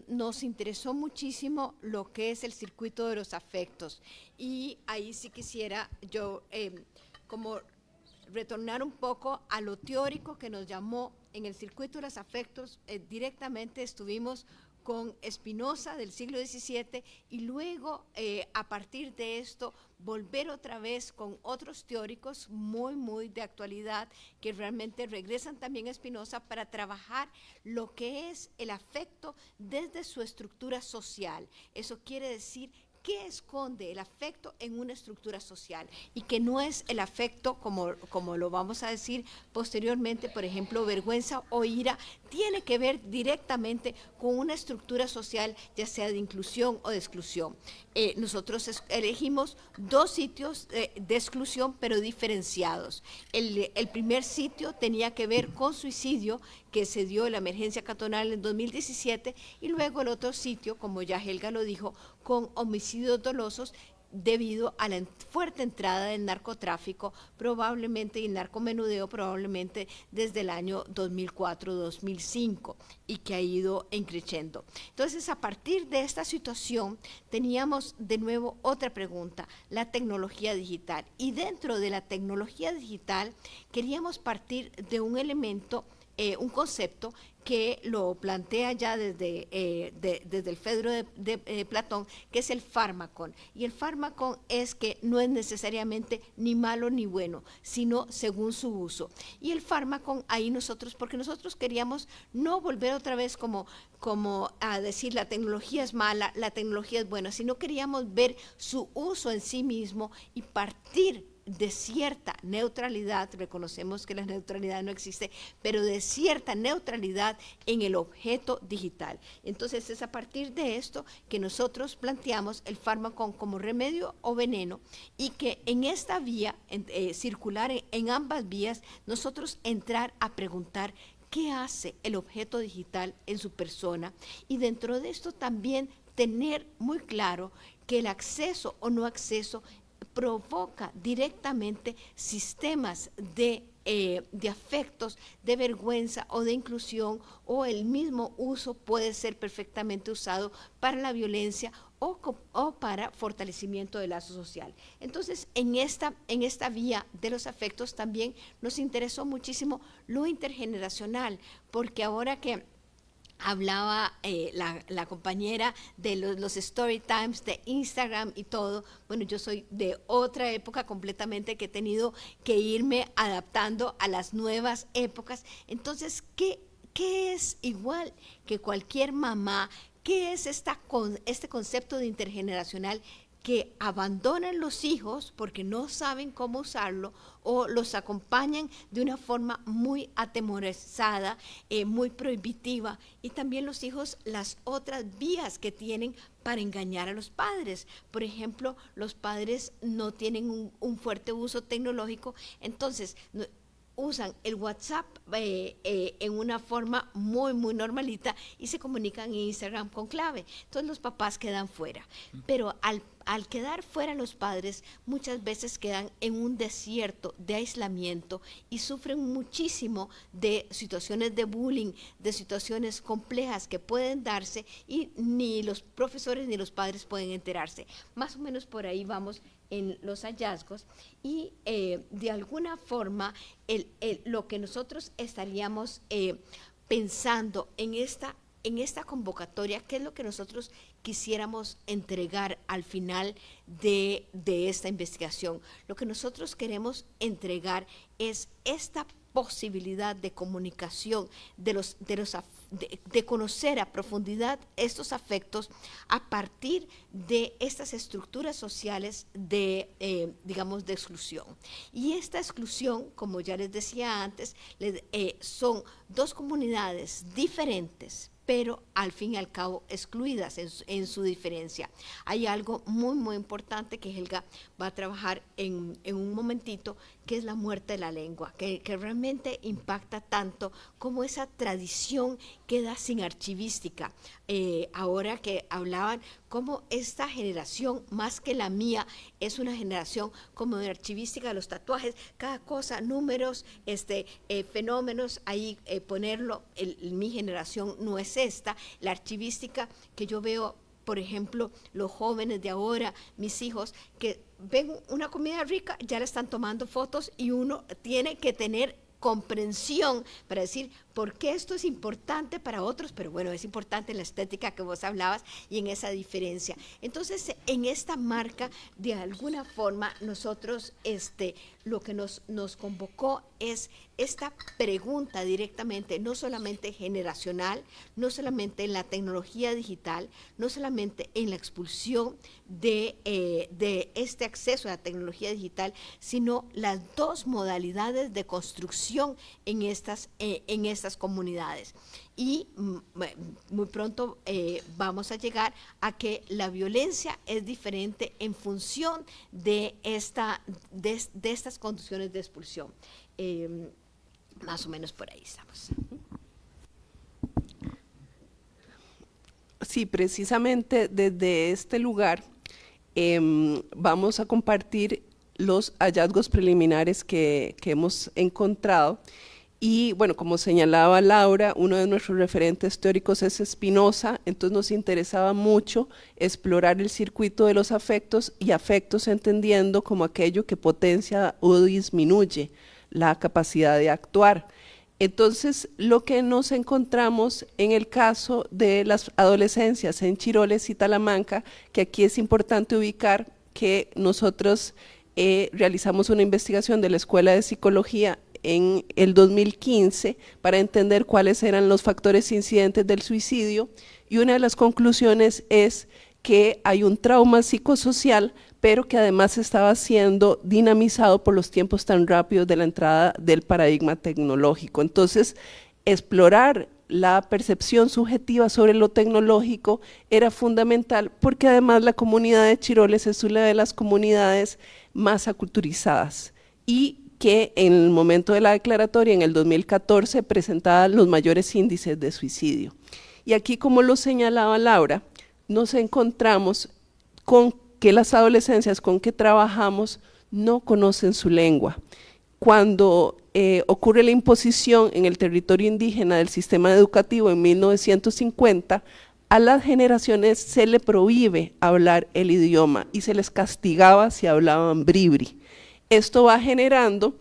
nos interesó muchísimo lo que es el circuito de los afectos, y ahí sí quisiera yo como retornar un poco a lo teórico que nos llamó en el circuito de los afectos. Directamente estuvimos con Spinoza del siglo XVII, y luego a partir de esto volver otra vez con otros teóricos muy de actualidad que realmente regresan también a Spinoza para trabajar lo que es el afecto desde su estructura social. Eso quiere decir qué esconde el afecto en una estructura social, y que no es el afecto como lo vamos a decir posteriormente, por ejemplo, vergüenza o ira, tiene que ver directamente con una estructura social, ya sea de inclusión o de exclusión. Nosotros elegimos dos sitios de exclusión, pero diferenciados. El primer sitio tenía que ver con suicidio, que se dio en la emergencia cantonal en 2017, y luego el otro sitio, como ya Helga lo dijo, con homicidios dolosos debido a la fuerte entrada del narcotráfico, probablemente, y narcomenudeo, probablemente desde el año 2004-2005, y que ha ido creciendo. Entonces, a partir de esta situación, teníamos de nuevo otra pregunta, la tecnología digital. Y dentro de la tecnología digital, queríamos partir de un elemento, un concepto que lo plantea ya desde el Fedro de Platón, que es el fármacon. Y el fármacon es que no es necesariamente ni malo ni bueno, sino según su uso. Y el fármacon ahí porque nosotros queríamos no volver otra vez como a decir la tecnología es mala, la tecnología es buena, sino queríamos ver su uso en sí mismo y partir de cierta neutralidad. Reconocemos que la neutralidad no existe, pero de cierta neutralidad en el objeto digital. Entonces es a partir de esto que nosotros planteamos el fármaco como remedio o veneno, y que en esta vía circular en ambas vías, nosotros entrar a preguntar qué hace el objeto digital en su persona, y dentro de esto también tener muy claro que el acceso o no acceso provoca directamente sistemas de afectos, de vergüenza o de inclusión, o el mismo uso puede ser perfectamente usado para la violencia o para fortalecimiento del lazo social. Entonces, en esta vía de los afectos también nos interesó muchísimo lo intergeneracional, porque ahora que hablaba la compañera de los story times de Instagram y todo, bueno, yo soy de otra época completamente, que he tenido que irme adaptando a las nuevas épocas. Entonces, ¿qué es igual que cualquier mamá? ¿Qué es este concepto de intergeneracional? Que abandonan los hijos porque no saben cómo usarlo, o los acompañan de una forma muy atemorizada, muy prohibitiva, y también los hijos las otras vías que tienen para engañar a los padres. Por ejemplo, los padres no tienen un fuerte uso tecnológico, entonces usan el WhatsApp en una forma muy, muy normalita y se comunican en Instagram con clave. Entonces los papás quedan fuera. Pero al quedar fuera los padres, muchas veces quedan en un desierto de aislamiento y sufren muchísimo de situaciones de bullying, de situaciones complejas que pueden darse y ni los profesores ni los padres pueden enterarse. Más o menos por ahí vamos en los hallazgos y de alguna forma lo que nosotros estaríamos pensando en esta convocatoria, ¿qué es lo que nosotros quisiéramos entregar al final de esta investigación? Lo que nosotros queremos entregar es esta posibilidad de comunicación, de conocer a profundidad estos afectos a partir de estas estructuras sociales digamos, de exclusión. Y esta exclusión, como ya les decía antes, son dos comunidades diferentes, pero al fin y al cabo excluidas en su diferencia. Hay algo muy, muy importante que Helga va a trabajar en un momentito, que es la muerte de la lengua, que realmente impacta tanto como esa tradición queda sin archivística. Ahora que hablaban cómo esta generación, más que la mía, es una generación como de archivística de los tatuajes, cada cosa, números, fenómenos, ahí ponerlo, mi generación no es esta, la archivística que yo veo, por ejemplo, los jóvenes de ahora, mis hijos, que ven una comida rica, ya le están tomando fotos y uno tiene que tener comprensión para decir por qué esto es importante para otros, pero bueno, es importante en la estética que vos hablabas y en esa diferencia. Entonces, en esta marca, de alguna forma, nosotros, lo que nos convocó es esta pregunta directamente, no solamente generacional, no solamente en la tecnología digital, no solamente en la expulsión de este acceso a la tecnología digital, sino las dos modalidades de construcción en estas comunidades. Y muy pronto vamos a llegar a que la violencia es diferente en función de estas condiciones de expulsión. Más o menos por ahí estamos. Sí, precisamente desde este lugar vamos a compartir los hallazgos preliminares que hemos encontrado. Y bueno, como señalaba Laura, uno de nuestros referentes teóricos es Spinoza, entonces nos interesaba mucho explorar el circuito de los afectos y afectos entendiendo como aquello que potencia o disminuye la capacidad de actuar. Entonces, lo que nos encontramos en el caso de las adolescencias en Chiroles y Talamanca, que aquí es importante ubicar que nosotros realizamos una investigación de la Escuela de Psicología en el 2015 para entender cuáles eran los factores incidentes del suicidio, y una de las conclusiones es que hay un trauma psicosocial, pero que además estaba siendo dinamizado por los tiempos tan rápidos de la entrada del paradigma tecnológico. Entonces, explorar la percepción subjetiva sobre lo tecnológico era fundamental, porque además la comunidad de Chiroles es una de las comunidades más aculturizadas y que en el momento de la declaratoria, en el 2014, presentaba los mayores índices de suicidio. Y aquí, como lo señalaba Laura, nos encontramos con que las adolescencias con que trabajamos no conocen su lengua. Cuando ocurre la imposición en el territorio indígena del sistema educativo en 1950, a las generaciones se le prohíbe hablar el idioma y se les castigaba si hablaban bribri. Esto va generando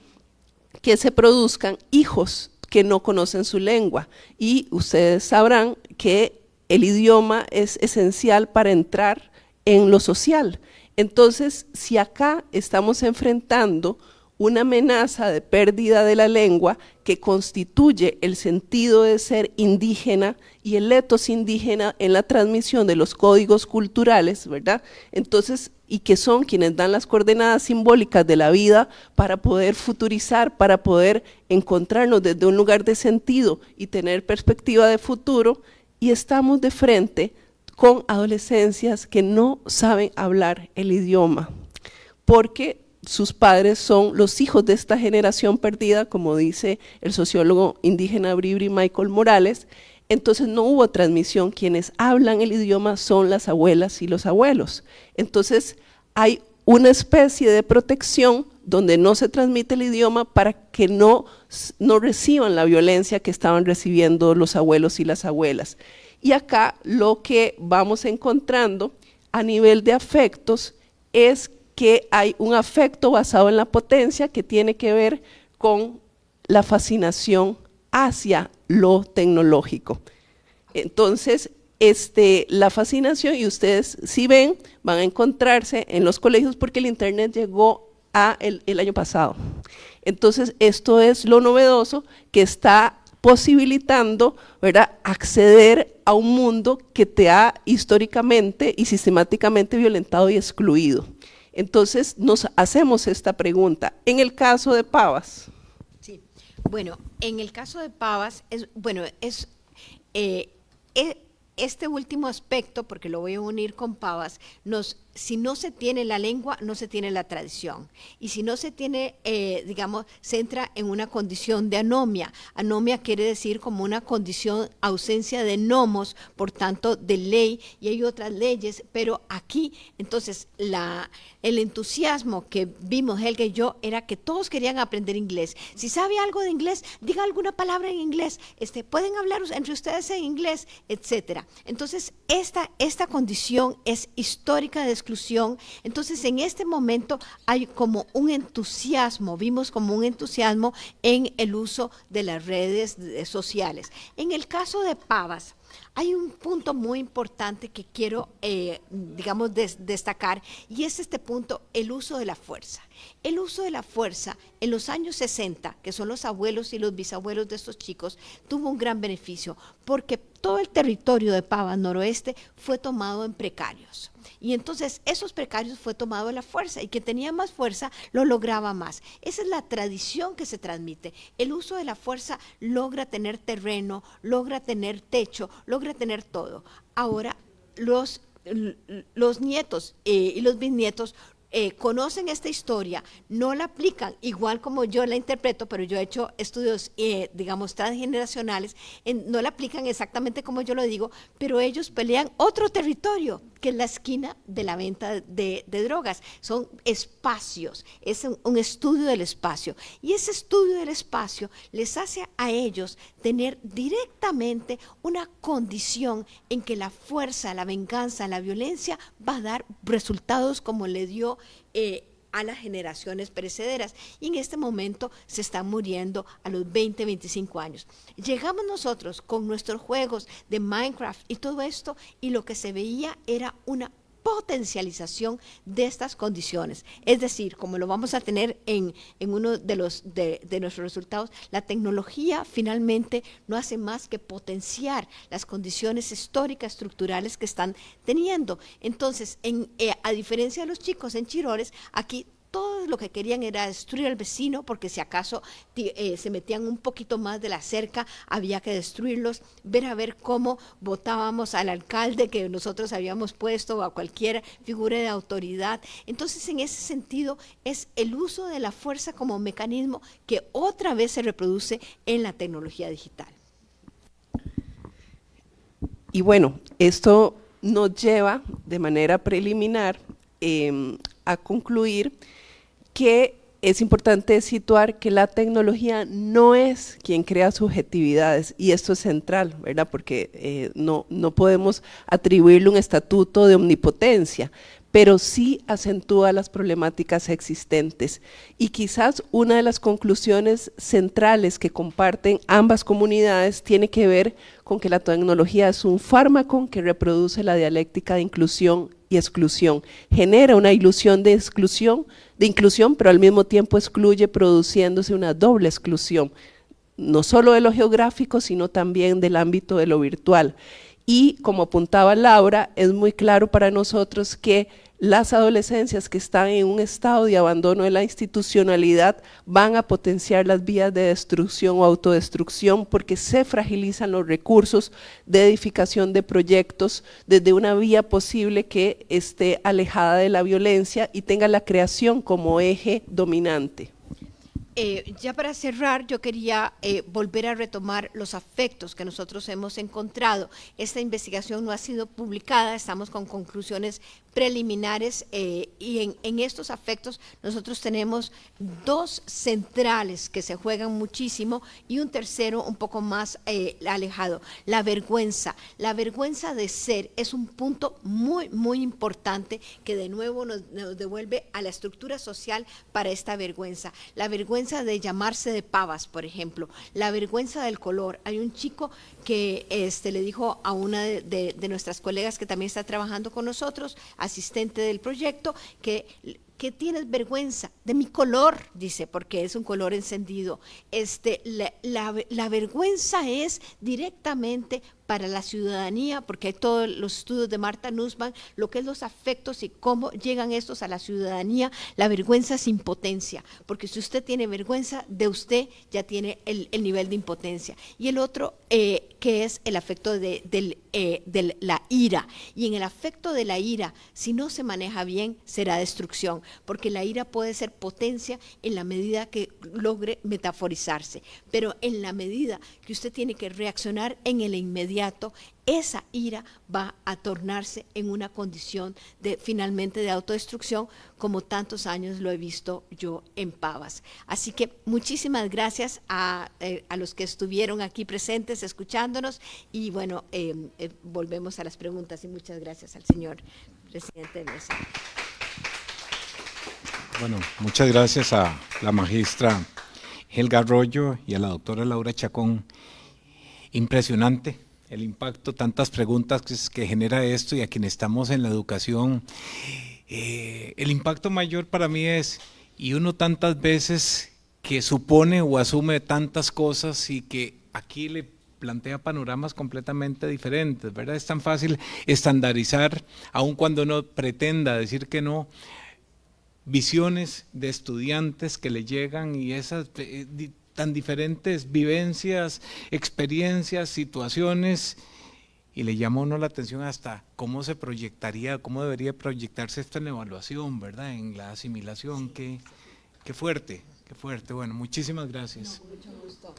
que se produzcan hijos que no conocen su lengua, y ustedes sabrán que el idioma es esencial para entrar en lo social. Entonces, si acá estamos enfrentando una amenaza de pérdida de la lengua que constituye el sentido de ser indígena y el etos indígena en la transmisión de los códigos culturales, ¿verdad? Entonces, y que son quienes dan las coordenadas simbólicas de la vida para poder futurizar, para poder encontrarnos desde un lugar de sentido y tener perspectiva de futuro, y estamos de frente con adolescencias que no saben hablar el idioma, porque sus padres son los hijos de esta generación perdida, como dice el sociólogo indígena Bribri Michael Morales. Entonces no hubo transmisión, quienes hablan el idioma son las abuelas y los abuelos. Entonces hay una especie de protección donde no se transmite el idioma para que no reciban la violencia que estaban recibiendo los abuelos y las abuelas. Y acá lo que vamos encontrando a nivel de afectos es que hay un afecto basado en la potencia que tiene que ver con la fascinación hacia lo tecnológico. Entonces, la fascinación, y ustedes si ven, van a encontrarse en los colegios porque el internet llegó el año pasado. Entonces, esto es lo novedoso que está posibilitando, ¿verdad?, acceder a un mundo que te ha históricamente y sistemáticamente violentado y excluido. Entonces, nos hacemos esta pregunta. En el caso de Pavas. Sí, bueno, en el caso de Pavas, este último aspecto, porque lo voy a unir con Pavas, si no se tiene la lengua, no se tiene la tradición. Y si no se tiene, digamos, se entra en una condición de anomia. Anomia quiere decir como una condición, ausencia de nomos, por tanto, de ley, y hay otras leyes, pero aquí, entonces, el entusiasmo que vimos Helga y yo era que todos querían aprender inglés. Si sabe algo de inglés, diga alguna palabra en inglés, pueden hablar entre ustedes en inglés, etcétera. Entonces, esta condición es histórica de exclusión. Entonces, en este momento hay como un entusiasmo, vimos como un entusiasmo en el uso de las redes sociales. En el caso de Pavas, hay un punto muy importante que quiero, digamos, destacar, y es este punto, el uso de la fuerza. El uso de la fuerza en los años 60, que son los abuelos y los bisabuelos de estos chicos, tuvo un gran beneficio, porque todo el territorio de Pavas Noroeste fue tomado en precarios. Y entonces esos precarios fue tomado a la fuerza, y quien tenía más fuerza lo lograba más. Esa es la tradición que se transmite. El uso de la fuerza logra tener terreno, logra tener techo, logra tener todo. Ahora los nietos y los bisnietos conocen esta historia, no la aplican igual como yo la interpreto, pero yo he hecho estudios, digamos, transgeneracionales, no la aplican exactamente como yo lo digo, pero ellos pelean otro territorio, que es la esquina de la venta de drogas. Son espacios, es un estudio del espacio, y ese estudio del espacio les hace a ellos tener directamente una condición en que la fuerza, la venganza, la violencia va a dar resultados como le dio a las generaciones precederas, y en este momento se están muriendo a los 20, 25 años. Llegamos nosotros con nuestros juegos de Minecraft y todo esto, y lo que se veía era una potencialización de estas condiciones. Es decir, como lo vamos a tener en uno de nuestros resultados, la tecnología finalmente no hace más que potenciar las condiciones históricas, estructurales que están teniendo. Entonces, a diferencia de los chicos en Chirores, aquí todo lo que querían era destruir al vecino, porque si acaso se metían un poquito más de la cerca, había que destruirlos, ver a ver cómo votábamos al alcalde que nosotros habíamos puesto, o a cualquier figura de autoridad. Entonces, en ese sentido, es el uso de la fuerza como mecanismo que otra vez se reproduce en la tecnología digital. Y bueno, esto nos lleva de manera preliminar a concluir que es importante situar que la tecnología no es quien crea subjetividades, y esto es central, ¿verdad? Porque no podemos atribuirle un estatuto de omnipotencia, pero sí acentúa las problemáticas existentes. Y quizás una de las conclusiones centrales que comparten ambas comunidades tiene que ver con que la tecnología es un fármaco que reproduce la dialéctica de inclusión y exclusión, genera una ilusión de inclusión, pero al mismo tiempo excluye, produciéndose una doble exclusión, no solo de lo geográfico, sino también del ámbito de lo virtual. Y como apuntaba Laura, es muy claro para nosotros que las adolescencias que están en un estado de abandono de la institucionalidad van a potenciar las vías de destrucción o autodestrucción porque se fragilizan los recursos de edificación de proyectos desde una vía posible que esté alejada de la violencia y tenga la creación como eje dominante. Ya para cerrar, yo quería volver a retomar los afectos que nosotros hemos encontrado. Esta investigación no ha sido publicada, estamos con conclusiones preliminares y en estos afectos nosotros tenemos 2 centrales que se juegan muchísimo y un tercero un poco más alejado. La vergüenza de ser es un punto muy, muy importante que de nuevo nos devuelve a la estructura social para esta vergüenza. La vergüenza de llamarse de pavas, por ejemplo, la vergüenza del color. Hay un chico que le dijo a una de nuestras colegas que también está trabajando con nosotros, asistente del proyecto, que tienes vergüenza de mi color, dice, porque es un color encendido. La vergüenza es directamente para la ciudadanía, porque hay todos los estudios de Marta Nussbaum, lo que es los afectos y cómo llegan estos a la ciudadanía. La vergüenza es impotencia, porque si usted tiene vergüenza de usted, ya tiene el nivel de impotencia. Y el otro, que es el afecto de la ira. Y en el afecto de la ira, si no se maneja bien, será destrucción, porque la ira puede ser potencia en la medida que logre metaforizarse, pero en la medida que usted tiene que reaccionar en el inmediato, esa ira va a tornarse en una condición finalmente de autodestrucción, como tantos años lo he visto yo en Pavas. Así que muchísimas gracias a los que estuvieron aquí presentes escuchándonos y bueno, volvemos a las preguntas y muchas gracias al señor presidente de mesa. Bueno, muchas gracias a la magistra Helga Arroyo y a la doctora Laura Chacón. Impresionante el impacto, tantas preguntas que genera esto y a quienes estamos en la educación. El impacto mayor para mí es, y uno tantas veces que supone o asume tantas cosas y que aquí le plantea panoramas completamente diferentes, ¿verdad? Es tan fácil estandarizar, aun cuando uno pretenda decir que no, visiones de estudiantes que le llegan y esas tan diferentes vivencias, experiencias, situaciones, y le llama a uno la atención hasta cómo se proyectaría, cómo debería proyectarse esto en la evaluación, ¿verdad? En la asimilación, qué fuerte, qué fuerte. Bueno, muchísimas gracias. No, con mucho gusto.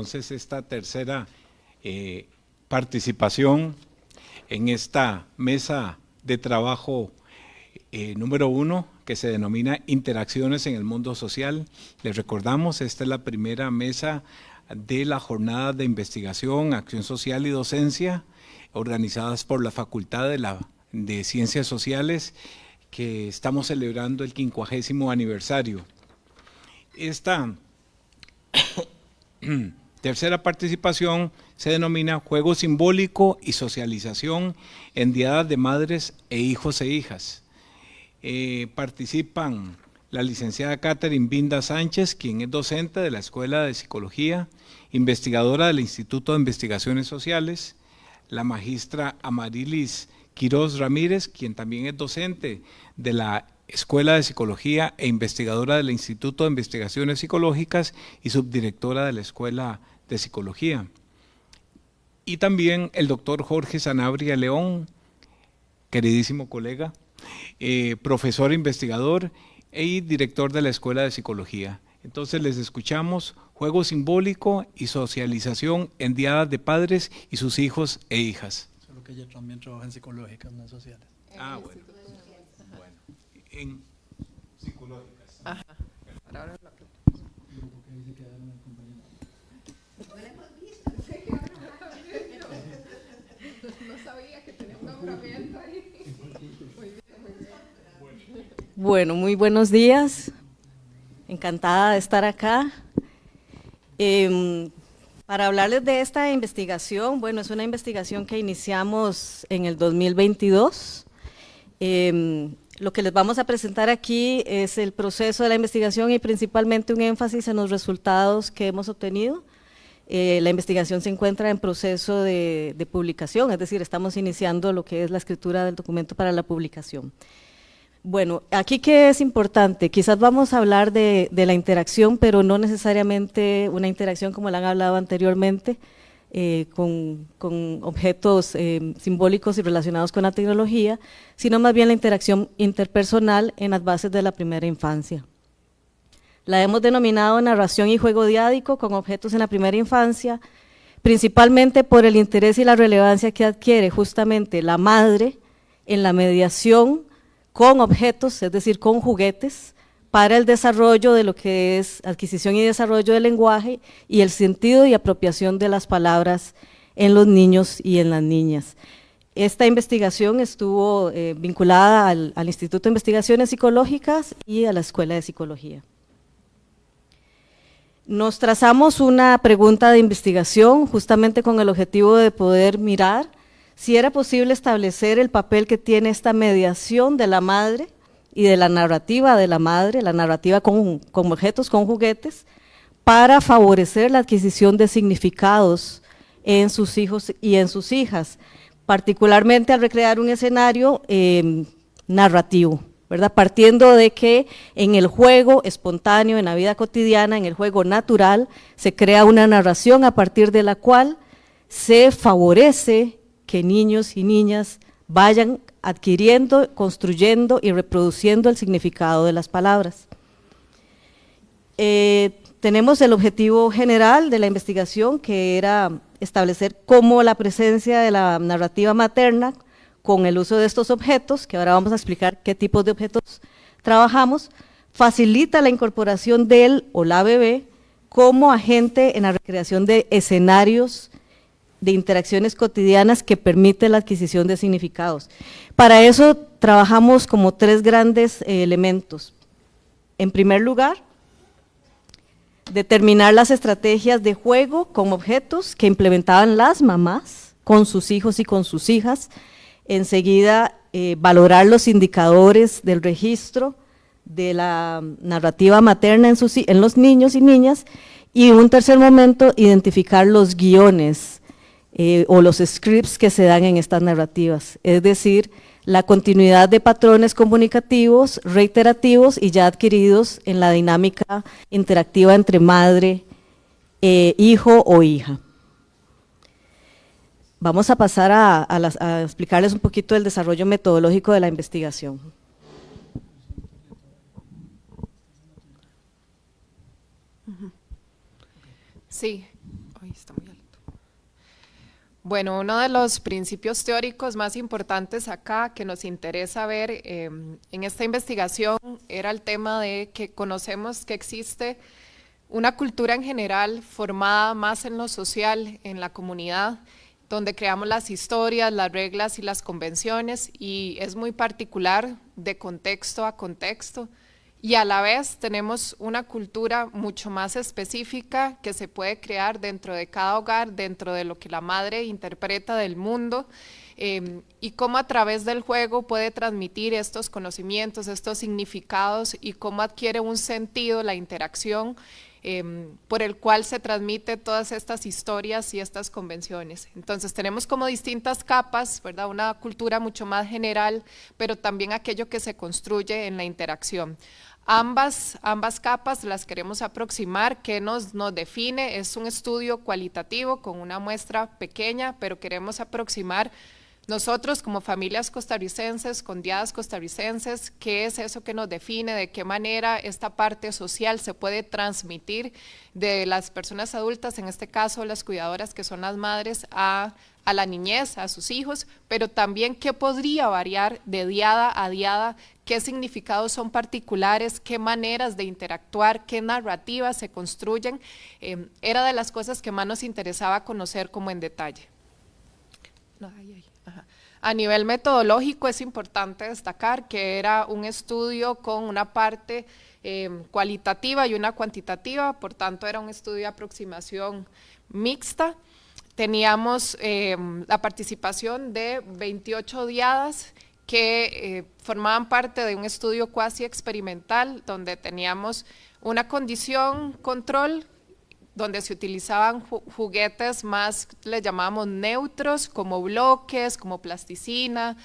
entonces esta tercera participación en esta mesa de trabajo número 1, que se denomina Interacciones en el Mundo Social. Les recordamos, esta es la primera mesa de la jornada de investigación, acción social y docencia, organizadas por la Facultad de Ciencias Sociales, que estamos celebrando el 50º aniversario. Esta tercera participación se denomina Juego Simbólico y Socialización en Diadas de Madres e Hijos e Hijas. Participan la licenciada Catherine Binda Sánchez, quien es docente de la Escuela de Psicología, investigadora del Instituto de Investigaciones Sociales, la magistra Amarilis Quiroz Ramírez, quien también es docente de la Escuela de Psicología e investigadora del Instituto de Investigaciones Psicológicas y subdirectora de la Escuela de Psicología. Y también el doctor Jorge Sanabria León, queridísimo colega, profesor investigador y director de la Escuela de Psicología. Entonces les escuchamos, Juego Simbólico y Socialización en Diadas de Padres y sus hijos e hijas. Solo que ella también trabaja en psicológicas, no en sociales. Ah, bueno. En psicológicas. Ajá. Bueno, muy buenos días. Encantada de estar acá. Para hablarles de esta investigación, bueno, es una investigación que iniciamos en el 2022. Lo que les vamos a presentar aquí es el proceso de la investigación y principalmente un énfasis en los resultados que hemos obtenido. La investigación se encuentra en proceso de publicación, es decir, estamos iniciando lo que es la escritura del documento para la publicación. Bueno, aquí qué es importante, quizás vamos a hablar de la interacción, pero no necesariamente una interacción como la han hablado anteriormente, con objetos simbólicos y relacionados con la tecnología, sino más bien la interacción interpersonal en las bases de la primera infancia. La hemos denominado narración y juego diádico con objetos en la primera infancia, principalmente por el interés y la relevancia que adquiere justamente la madre en la mediación con objetos, es decir, con juguetes, para el desarrollo de lo que es adquisición y desarrollo del lenguaje y el sentido y apropiación de las palabras en los niños y en las niñas. Esta investigación estuvo vinculada al Instituto de Investigaciones Psicológicas y a la Escuela de Psicología. Nos trazamos una pregunta de investigación justamente con el objetivo de poder mirar si era posible establecer el papel que tiene esta mediación de la madre y de la narrativa de la madre, la narrativa con objetos, con juguetes, para favorecer la adquisición de significados en sus hijos y en sus hijas, particularmente al recrear un escenario narrativo, ¿verdad? Partiendo de que en el juego espontáneo, en la vida cotidiana, en el juego natural, se crea una narración a partir de la cual se favorece que niños y niñas vayan adquiriendo, construyendo y reproduciendo el significado de las palabras. Tenemos el objetivo general de la investigación, que era establecer cómo la presencia de la narrativa materna con el uso de estos objetos, que ahora vamos a explicar qué tipos de objetos trabajamos, facilita la incorporación del o la bebé como agente en la recreación de escenarios de interacciones cotidianas que permite la adquisición de significados. Para eso trabajamos como tres grandes elementos. En primer lugar, determinar las estrategias de juego con objetos que implementaban las mamás con sus hijos y con sus hijas. Enseguida, valorar los indicadores del registro de la narrativa materna en los niños y niñas. Y en un tercer momento, identificar los guiones o los scripts que se dan en estas narrativas, es decir, la continuidad de patrones comunicativos, reiterativos y ya adquiridos en la dinámica interactiva entre madre, hijo o hija. Vamos a pasar a explicarles un poquito el desarrollo metodológico de la investigación. Sí, Bueno, uno de los principios teóricos más importantes acá que nos interesa ver en esta investigación era el tema de que conocemos que existe una cultura en general formada más en lo social, en la comunidad, donde creamos las historias, las reglas y las convenciones, y es muy particular de contexto a contexto. Y a la vez tenemos una cultura mucho más específica que se puede crear dentro de cada hogar, dentro de lo que la madre interpreta del mundo, y cómo a través del juego puede transmitir estos conocimientos, estos significados, y cómo adquiere un sentido la interacción por el cual se transmite todas estas historias y estas convenciones. Entonces tenemos como distintas capas, ¿verdad? Una cultura mucho más general, pero también aquello que se construye en la interacción. Ambas capas las queremos aproximar. ¿Qué nos define? Es un estudio cualitativo con una muestra pequeña, pero queremos aproximar nosotros como familias costarricenses, con diadas costarricenses, ¿qué es eso que nos define? ¿De qué manera esta parte social se puede transmitir de las personas adultas, en este caso las cuidadoras que son las madres, a la niñez, a sus hijos? Pero también qué podría variar de diada a diada, qué significados son particulares, qué maneras de interactuar, qué narrativas se construyen. Era de las cosas que más nos interesaba conocer como en detalle. A nivel metodológico es importante destacar que era un estudio con una parte cualitativa y una cuantitativa, por tanto era un estudio de aproximación mixta. Teníamos la participación de 28 diadas que formaban parte de un estudio cuasi experimental, donde teníamos una condición control, donde se utilizaban juguetes más, le llamábamos neutros, como bloques, como plasticina,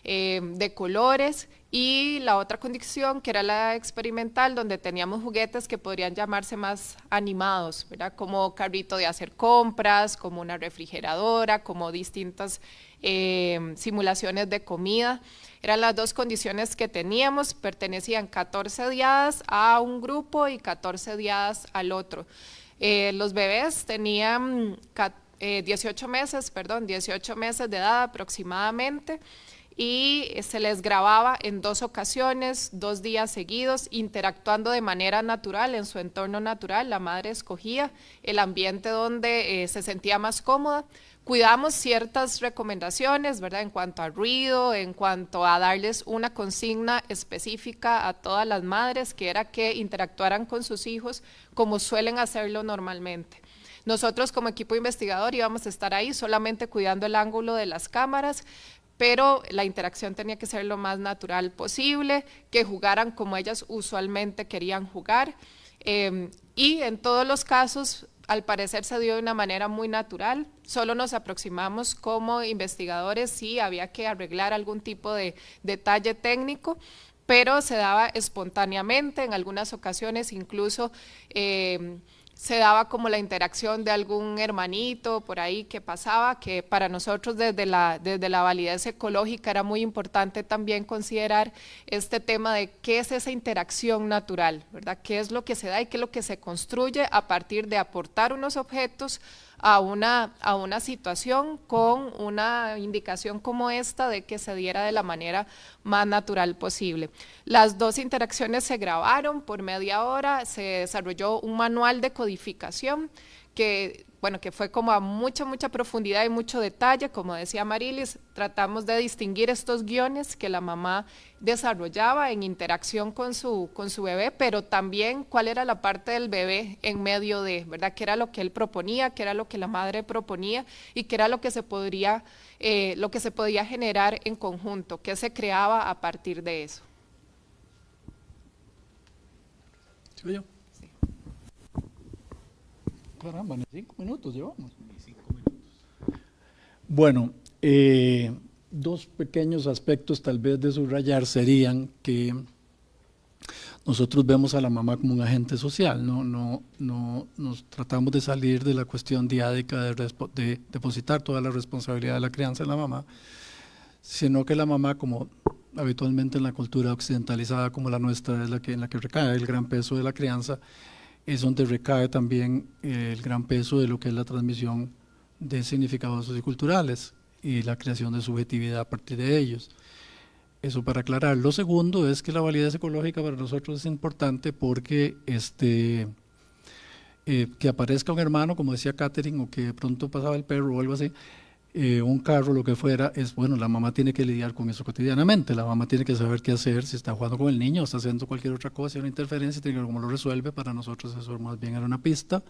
de colores, y la otra condición que era la experimental, donde teníamos juguetes que podrían llamarse más animados, ¿verdad? Como carrito de hacer compras, como una refrigeradora, como distintas simulaciones de comida. Eran las dos condiciones que teníamos. Pertenecían 14 diadas a un grupo y 14 diadas al otro. Los bebés tenían 18 meses de edad aproximadamente, y se les grababa en 2 ocasiones, 2 días seguidos, interactuando de manera natural en su entorno natural. La madre escogía el ambiente donde se sentía más cómoda. Cuidamos ciertas recomendaciones, ¿verdad? En cuanto a ruido, en cuanto a darles una consigna específica a todas las madres, que era que interactuaran con sus hijos como suelen hacerlo normalmente. Nosotros como equipo investigador íbamos a estar ahí solamente cuidando el ángulo de las cámaras, pero la interacción tenía que ser lo más natural posible, que jugaran como ellas usualmente querían jugar, y en todos los casos al parecer se dio de una manera muy natural. Solo nos aproximamos como investigadores si había que arreglar algún tipo de detalle técnico, pero se daba espontáneamente. En algunas ocasiones incluso se daba como la interacción de algún hermanito por ahí que pasaba, que para nosotros desde la validez ecológica era muy importante también considerar este tema de qué es esa interacción natural, ¿verdad? ¿Qué es lo que se da y qué es lo que se construye a partir de aportar unos objetos a una situación con una indicación como esta de que se diera de la manera más natural posible? Las 2 interacciones se grabaron por media hora, se desarrolló un manual de codificación que fue como a mucha profundidad y mucho detalle. Como decía Marilis, tratamos de distinguir estos guiones que la mamá desarrollaba en interacción con su bebé, pero también cuál era la parte del bebé en medio de, ¿verdad? Qué era lo que él proponía, qué era lo que la madre proponía y qué era lo que se podía generar en conjunto, qué se creaba a partir de eso. ¿Sigo yo? Sí. Caramba, ni 5 minutos llevamos. Bueno, 2 pequeños aspectos tal vez de subrayar serían que nosotros vemos a la mamá como un agente social, no nos tratamos de salir de la cuestión diádica de depositar toda la responsabilidad de la crianza en la mamá, sino que la mamá, como habitualmente en la cultura occidentalizada como la nuestra, es en la que recae el gran peso de la crianza, es donde recae también el gran peso de lo que es la transmisión de significados socioculturales y la creación de subjetividad a partir de ellos. Eso para aclarar. Lo segundo es que la validez ecológica para nosotros es importante porque que aparezca un hermano, como decía Catherine, o que de pronto pasaba el perro o algo así, un carro, lo que fuera, es bueno, la mamá tiene que lidiar con eso cotidianamente, la mamá tiene que saber qué hacer, si está jugando con el niño o está haciendo cualquier otra cosa, si hay una interferencia, tiene que ver cómo lo resuelve. Para nosotros eso más bien era una pista.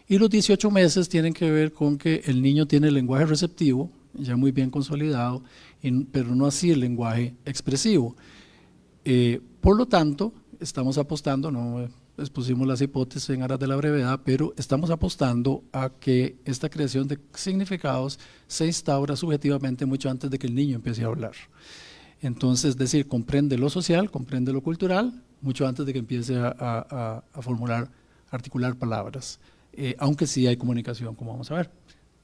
Y los 18 meses tienen que ver con que el niño tiene el lenguaje receptivo, ya muy bien consolidado, pero no así el lenguaje expresivo. Por lo tanto, estamos apostando, no expusimos las hipótesis en aras de la brevedad, pero estamos apostando a que esta creación de significados se instaura subjetivamente mucho antes de que el niño empiece a hablar. Entonces, es decir, comprende lo social, comprende lo cultural, mucho antes de que empiece a formular, articular palabras, aunque sí hay comunicación, como vamos a ver.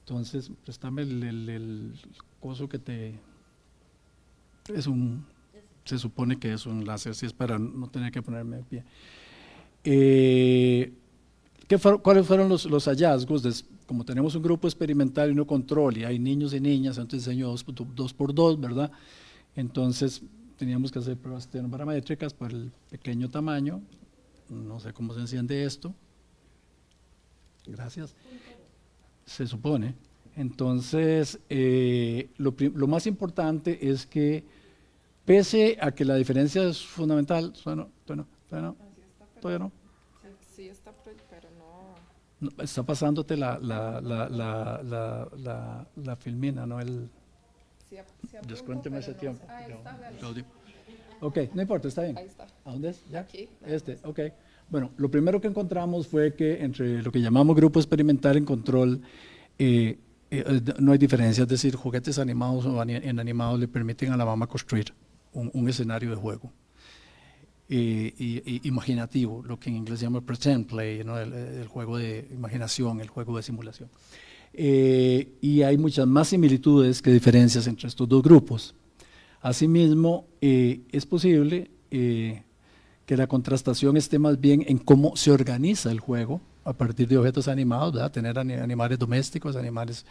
Entonces, préstame el coso que se supone que es un láser, si es para no tener que ponerme de pie. ¿Cuáles fueron los hallazgos? Como tenemos un grupo experimental y uno control, y hay niños y niñas, entonces enseño 2x2, ¿verdad? Entonces teníamos que hacer pruebas paramétricas por el pequeño tamaño. No sé cómo se enciende esto. Gracias. Se supone. Entonces, lo más importante es que, pese a que la diferencia es fundamental, todavía no. Sí está, pero no. Está pasándote la filmina, no el. Descuénteme ese tiempo. Ahí está, Claudio. Ok, no importa, está bien. Ahí está. ¿A dónde es? ¿Ya? Aquí. Ok. Bueno, lo primero que encontramos fue que entre lo que llamamos grupo experimental en control, no hay diferencia, es decir, juguetes animados o inanimados le permiten a la mamá construir un escenario de juego. Imaginativo, lo que en inglés se llama pretend play, ¿no? el juego de imaginación, el juego de simulación. Y hay muchas más similitudes que diferencias entre estos dos grupos. Asimismo, es posible que la contrastación esté más bien en cómo se organiza el juego a partir de objetos animados, ¿verdad? Tener animales domésticos, animales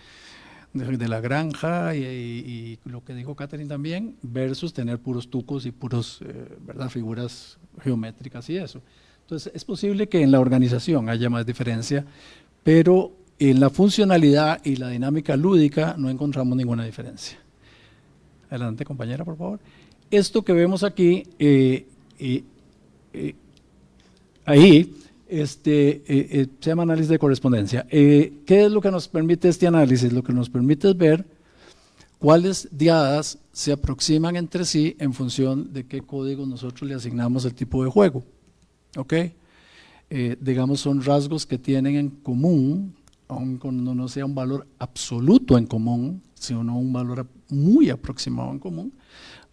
de la granja y lo que dijo Catherine también, versus tener puros tucos y puros ¿verdad? Figuras geométricas y eso. Entonces es posible que en la organización haya más diferencia, pero en la funcionalidad y la dinámica lúdica no encontramos ninguna diferencia. Adelante, compañera, por favor. Esto que vemos aquí, ahí, se llama análisis de correspondencia. ¿Qué es lo que nos permite este análisis? Lo que nos permite es ver cuáles diadas se aproximan entre sí en función de qué código nosotros le asignamos el tipo de juego. ¿Ok? Digamos, son rasgos que tienen en común, aun cuando no sea un valor absoluto en común, sino un valor muy aproximado en común,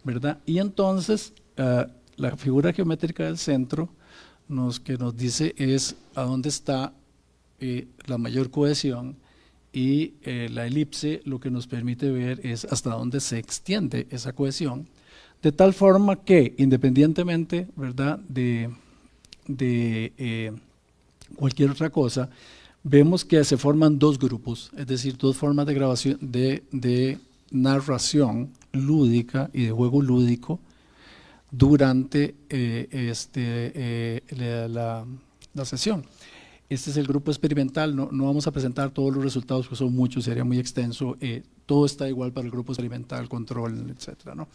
¿verdad? Y entonces, la figura geométrica del centro que nos dice es a dónde está la mayor cohesión, y la elipse lo que nos permite ver es hasta dónde se extiende esa cohesión, de tal forma que independientemente, ¿verdad?, de cualquier otra cosa, vemos que se forman dos grupos, es decir, dos formas de grabación, de narración lúdica y de juego lúdico durante la sesión. Este es el grupo experimental, no vamos a presentar todos los resultados porque son muchos, sería muy extenso, todo está igual para el grupo experimental, control, etcétera, ¿no?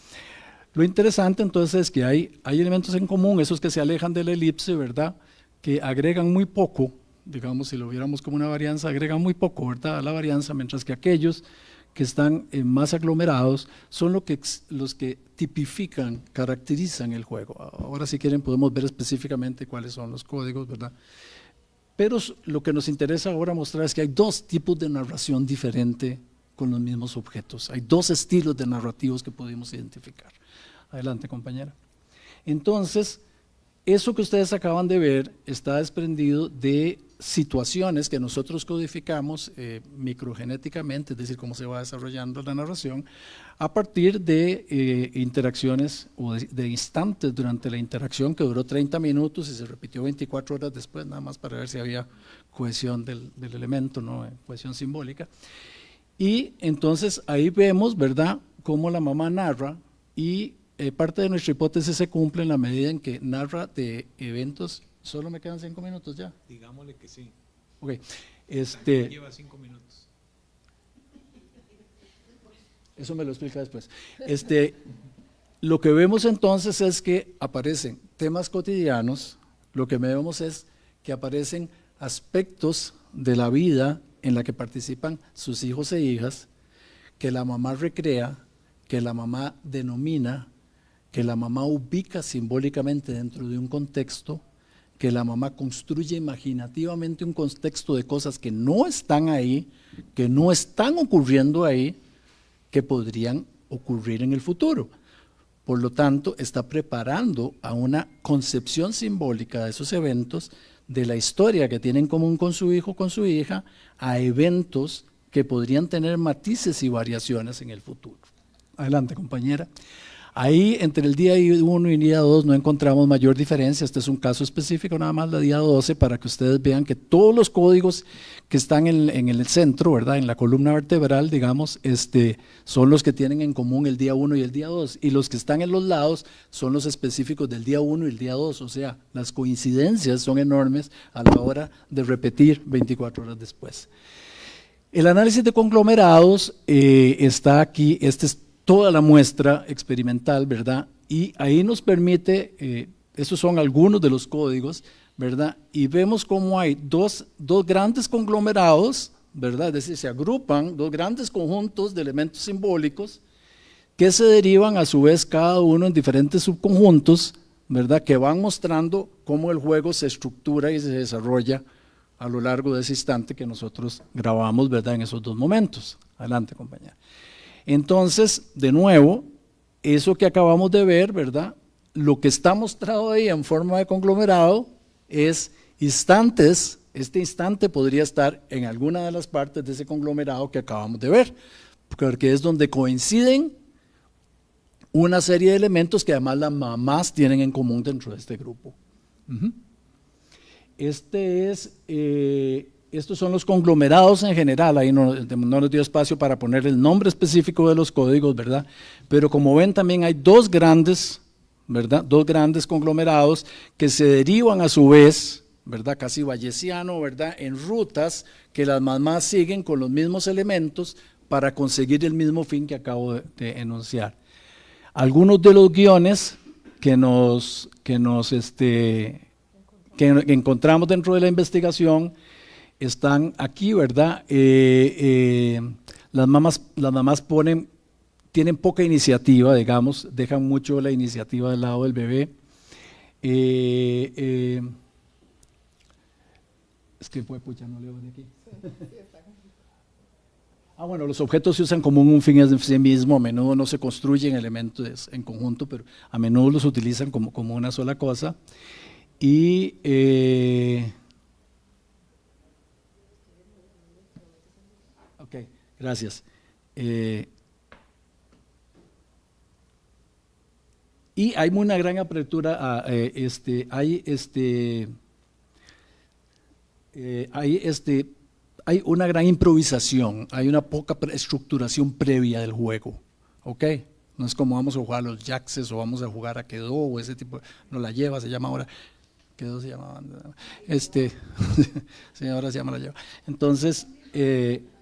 Lo interesante entonces es que hay elementos en común, esos que se alejan de la elipse, ¿verdad?, que agregan muy poco, digamos, si lo viéramos como una varianza, agregan muy poco, ¿verdad?, a la varianza, mientras que aquellos que están más aglomerados son los que tipifican, caracterizan el juego. Ahora, si quieren, podemos ver específicamente cuáles son los códigos, ¿verdad? Pero lo que nos interesa ahora mostrar es que hay dos tipos de narración diferente con los mismos objetos. Hay dos estilos de narrativos que pudimos identificar. Adelante, compañera. Entonces, eso que ustedes acaban de ver está desprendido de situaciones que nosotros codificamos microgenéticamente, es decir, cómo se va desarrollando la narración, a partir de interacciones o de instantes durante la interacción que duró 30 minutos y se repitió 24 horas después, nada más para ver si había cohesión del elemento, ¿no?, cohesión simbólica. Y entonces ahí vemos, ¿verdad?, cómo la mamá narra y parte de nuestra hipótesis se cumple en la medida en que narra de eventos. Solo me quedan 5 minutos ya. Digámosle que sí. Ok. Lleva 5 minutos. Eso me lo explica después. Lo que vemos entonces es que aparecen temas cotidianos, lo que vemos es que aparecen aspectos de la vida en la que participan sus hijos e hijas, que la mamá recrea, que la mamá denomina, que la mamá ubica simbólicamente dentro de un contexto, que la mamá construye imaginativamente un contexto de cosas que no están ahí, que no están ocurriendo ahí, que podrían ocurrir en el futuro. Por lo tanto, está preparando a una concepción simbólica de esos eventos, de la historia que tiene en común con su hijo, con su hija, a eventos que podrían tener matices y variaciones en el futuro. Adelante, compañera. Ahí, entre el día 1 y el día 2 no encontramos mayor diferencia. Este es un caso específico, nada más el día 12, para que ustedes vean que todos los códigos que están en el centro, ¿verdad?, en la columna vertebral, digamos, son los que tienen en común el día 1 y el día 2, y los que están en los lados son los específicos del día 1 y el día 2, o sea, las coincidencias son enormes a la hora de repetir 24 horas después. El análisis de conglomerados está aquí, es toda la muestra experimental, ¿verdad? Y ahí nos permite, esos son algunos de los códigos, ¿verdad? Y vemos cómo hay dos grandes conglomerados, ¿verdad? Es decir, se agrupan dos grandes conjuntos de elementos simbólicos que se derivan a su vez cada uno en diferentes subconjuntos, ¿verdad? Que van mostrando cómo el juego se estructura y se desarrolla a lo largo de ese instante que nosotros grabamos, ¿verdad?, en esos dos momentos. Adelante, compañera. Entonces, de nuevo, eso que acabamos de ver, ¿verdad?, lo que está mostrado ahí en forma de conglomerado es instantes. Este instante podría estar en alguna de las partes de ese conglomerado que acabamos de ver, porque es donde coinciden una serie de elementos que además las mamás tienen en común dentro de este grupo. Estos son los conglomerados en general, ahí no nos dio espacio para poner el nombre específico de los códigos, ¿verdad? Pero como ven también hay dos grandes, ¿verdad?, dos grandes conglomerados que se derivan a su vez, ¿verdad?, casi bayesiano, ¿verdad?, en rutas que las mamás siguen con los mismos elementos para conseguir el mismo fin que acabo de enunciar. Algunos de los guiones que encontramos dentro de la investigación están aquí, ¿verdad? Las mamás tienen poca iniciativa, digamos, dejan mucho la iniciativa del lado del bebé. Es que pucha, no leo de aquí. Bueno, los objetos se usan como un fin en sí mismo, a menudo no se construyen elementos en conjunto, pero a menudo los utilizan como una sola cosa. Y ok, gracias. Y hay una gran apertura hay una gran improvisación, hay una poca estructuración previa del juego, ¿ok? No es como vamos a jugar a los jaxes o vamos a jugar a Quedó o ese tipo, no la lleva, se llama ahora, Quedó se llama, sí, ahora se llama la lleva. Entonces,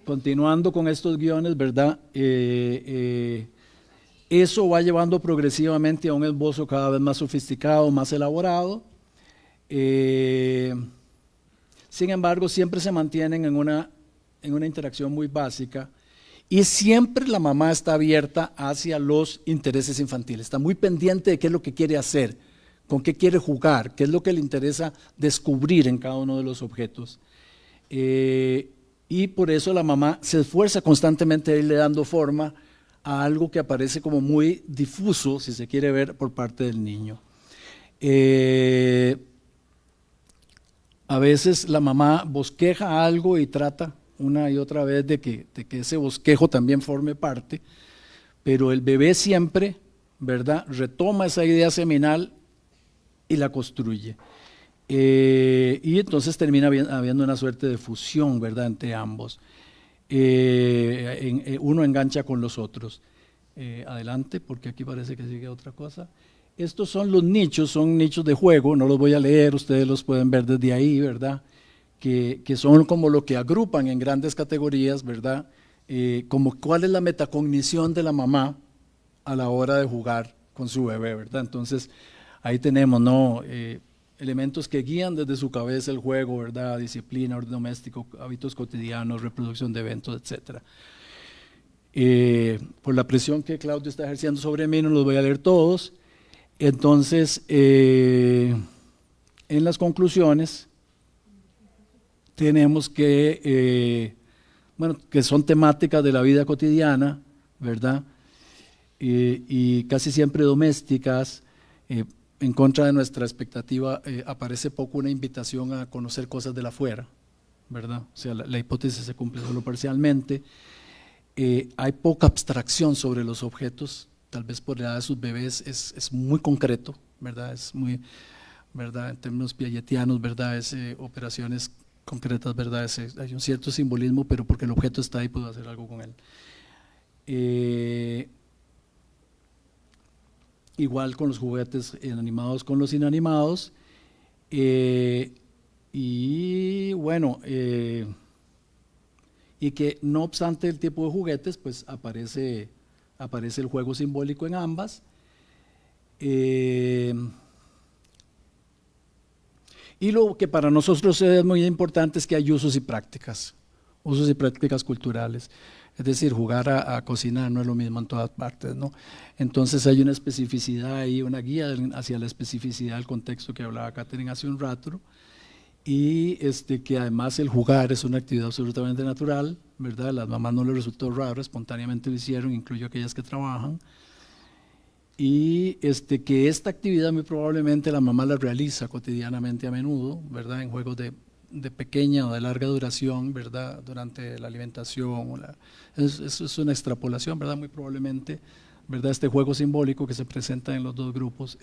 continuando con estos guiones, ¿verdad? Eso va llevando progresivamente a un esbozo cada vez más sofisticado, más elaborado. Sin embargo, siempre se mantienen en una interacción muy básica y siempre la mamá está abierta hacia los intereses infantiles, está muy pendiente de qué es lo que quiere hacer, con qué quiere jugar, qué es lo que le interesa descubrir en cada uno de los objetos. Y por eso la mamá se esfuerza constantemente a irle dando forma a algo que aparece como muy difuso, si se quiere ver, por parte del niño. A veces la mamá bosqueja algo y trata una y otra vez de que ese bosquejo también forme parte, pero el bebé siempre, ¿verdad?, retoma esa idea seminal y la construye. Y entonces termina habiendo una suerte de fusión, ¿verdad?, entre ambos. uno engancha con los otros. Adelante, porque aquí parece que sigue otra cosa. Estos son los nichos, son nichos de juego, no los voy a leer, ustedes los pueden ver desde ahí, ¿verdad? Que son como lo que agrupan en grandes categorías, ¿verdad? Como cuál es la metacognición de la mamá a la hora de jugar con su bebé, ¿verdad? Entonces, ahí tenemos, ¿no? Elementos que guían desde su cabeza el juego, ¿verdad? Disciplina, orden doméstico, hábitos cotidianos, reproducción de eventos, etcétera. Por la presión que Claudio está ejerciendo sobre mí, no los voy a leer todos. Entonces, en las conclusiones, tenemos que, bueno, que son temáticas de la vida cotidiana, ¿verdad? Y casi siempre domésticas. En contra de nuestra expectativa, aparece poco una invitación a conocer cosas de la afuera, ¿verdad? O sea, la hipótesis se cumple solo parcialmente. Hay poca abstracción sobre los objetos, tal vez por la edad de sus bebés es muy concreto, ¿verdad? Es muy, ¿verdad? En términos piagetianos, ¿verdad? Es operaciones concretas, ¿verdad? Hay un cierto simbolismo, pero porque el objeto está ahí, puedo hacer algo con él. Igual con los juguetes animados con los inanimados. Y bueno, y que no obstante el tipo de juguetes, pues aparece el juego simbólico en ambas. Y lo que para nosotros es muy importante es que hay usos y prácticas culturales. Es decir, jugar a cocinar no es lo mismo en todas partes, ¿no? Entonces hay una especificidad ahí, una guía hacia la especificidad del contexto que hablaba Catherine hace un rato, y que además el jugar es una actividad absolutamente natural, ¿verdad? A las mamás no les resultó raro, espontáneamente lo hicieron, incluyo aquellas que trabajan, y que esta actividad muy probablemente la mamá la realiza cotidianamente a menudo, ¿verdad? En juegos de pequeña o de larga duración, ¿verdad? Durante la alimentación, es una extrapolación, ¿verdad? Muy probablemente, ¿verdad? Este juego simbólico que se presenta en los dos grupos,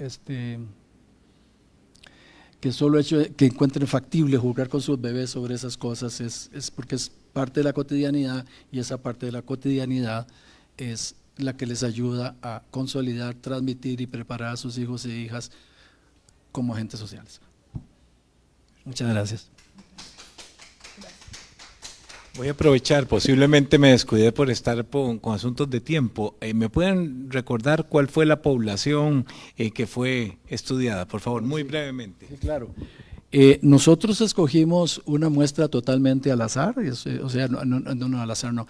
que solo hecho de que encuentren factible jugar con sus bebés sobre esas cosas es porque es parte de la cotidianidad, y esa parte de la cotidianidad es la que les ayuda a consolidar, transmitir y preparar a sus hijos e hijas como agentes sociales. Muchas gracias. Voy a aprovechar, posiblemente me descuidé por estar con asuntos de tiempo. ¿Me pueden recordar cuál fue la población que fue estudiada? Por favor, muy brevemente. Sí, claro. Nosotros escogimos una muestra totalmente al azar, o sea, no al azar, no,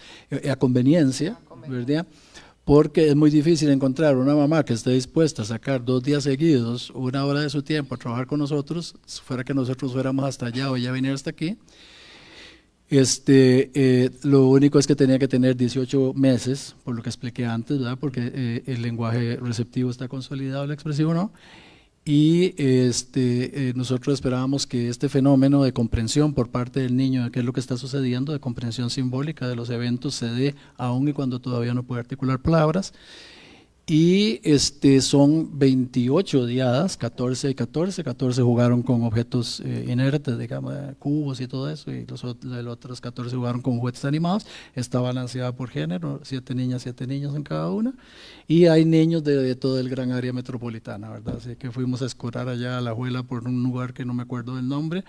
a conveniencia, ¿verdad? Porque es muy difícil encontrar una mamá que esté dispuesta a sacar 2 días seguidos, 1 hora de su tiempo a trabajar con nosotros, si fuera que nosotros fuéramos hasta allá o ella viniera hasta aquí. Lo único es que tenía que tener 18 meses, por lo que expliqué antes, ¿verdad? Porque el lenguaje receptivo está consolidado, el expresivo no. Y nosotros esperábamos que este fenómeno de comprensión por parte del niño de qué es lo que está sucediendo, de comprensión simbólica de los eventos, se dé aún y cuando todavía no puede articular palabras. Y son 28 diadas, 14 y 14, 14 jugaron con objetos inertes, digamos, cubos y todo eso, y los otros 14 jugaron con juguetes animados. Está balanceada por género, 7 niñas, 7 niños en cada una, y hay niños de todo el gran área metropolitana, ¿verdad? Así que fuimos a escorar allá a La Juela por un lugar que no me acuerdo del nombre.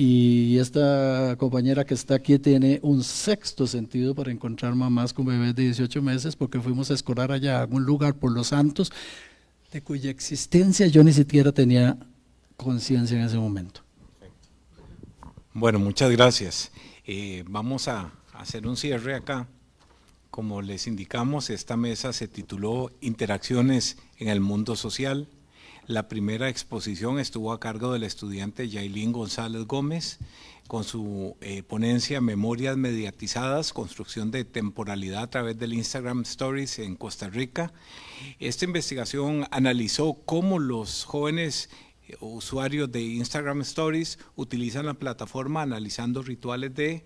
Y esta compañera que está aquí tiene un sexto sentido para encontrar mamás con bebés de 18 meses, porque fuimos a escolar allá a un lugar por Los Santos, de cuya existencia yo ni siquiera tenía conciencia en ese momento. Bueno, muchas gracias. Vamos a hacer un cierre acá. Como les indicamos, esta mesa se tituló Interacciones en el mundo social. La primera exposición estuvo a cargo del estudiante Yailin González Gómez con su ponencia Memorias mediatizadas, construcción de temporalidad a través del Instagram Stories en Costa Rica. Esta investigación analizó cómo los jóvenes usuarios de Instagram Stories utilizan la plataforma analizando rituales de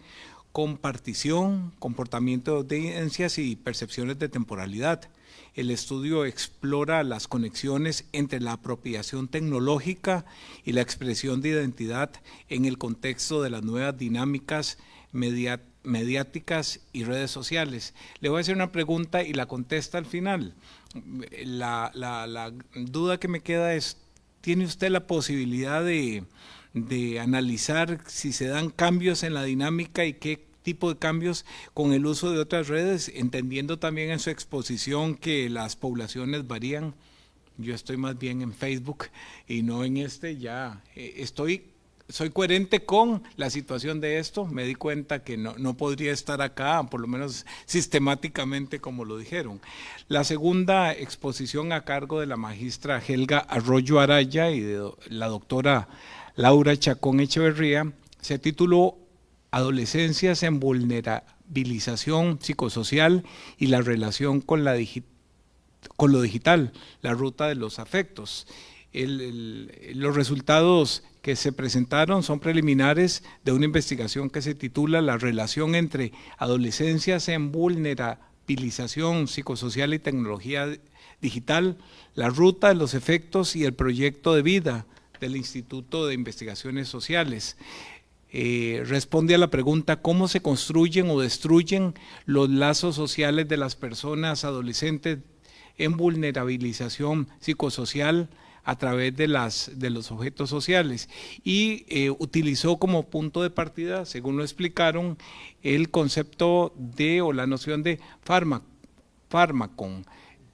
compartición, comportamiento de audiencias y percepciones de temporalidad. El estudio explora las conexiones entre la apropiación tecnológica y la expresión de identidad en el contexto de las nuevas dinámicas mediáticas y redes sociales. Le voy a hacer una pregunta y la contesta al final. La duda que me queda es, ¿tiene usted la posibilidad de analizar si se dan cambios en la dinámica y qué tipo de cambios con el uso de otras redes, entendiendo también en su exposición que las poblaciones varían? Yo estoy más bien en Facebook y no en soy coherente con la situación de esto, me di cuenta que no podría estar acá, por lo menos sistemáticamente como lo dijeron. La segunda exposición a cargo de la magistra Helga Arroyo Araya y de la doctora Laura Chacón Echeverría se tituló Adolescencias en vulnerabilización psicosocial y la relación con lo digital, la ruta de los afectos. Los resultados que se presentaron son preliminares de una investigación que se titula La relación entre adolescencias en vulnerabilización psicosocial y tecnología digital, la ruta de los efectos y el proyecto de vida del Instituto de Investigaciones Sociales. Responde a la pregunta ¿cómo se construyen o destruyen los lazos sociales de las personas adolescentes en vulnerabilización psicosocial a través de los objetos sociales? Y utilizó como punto de partida, según lo explicaron, el concepto o la noción de fármacon,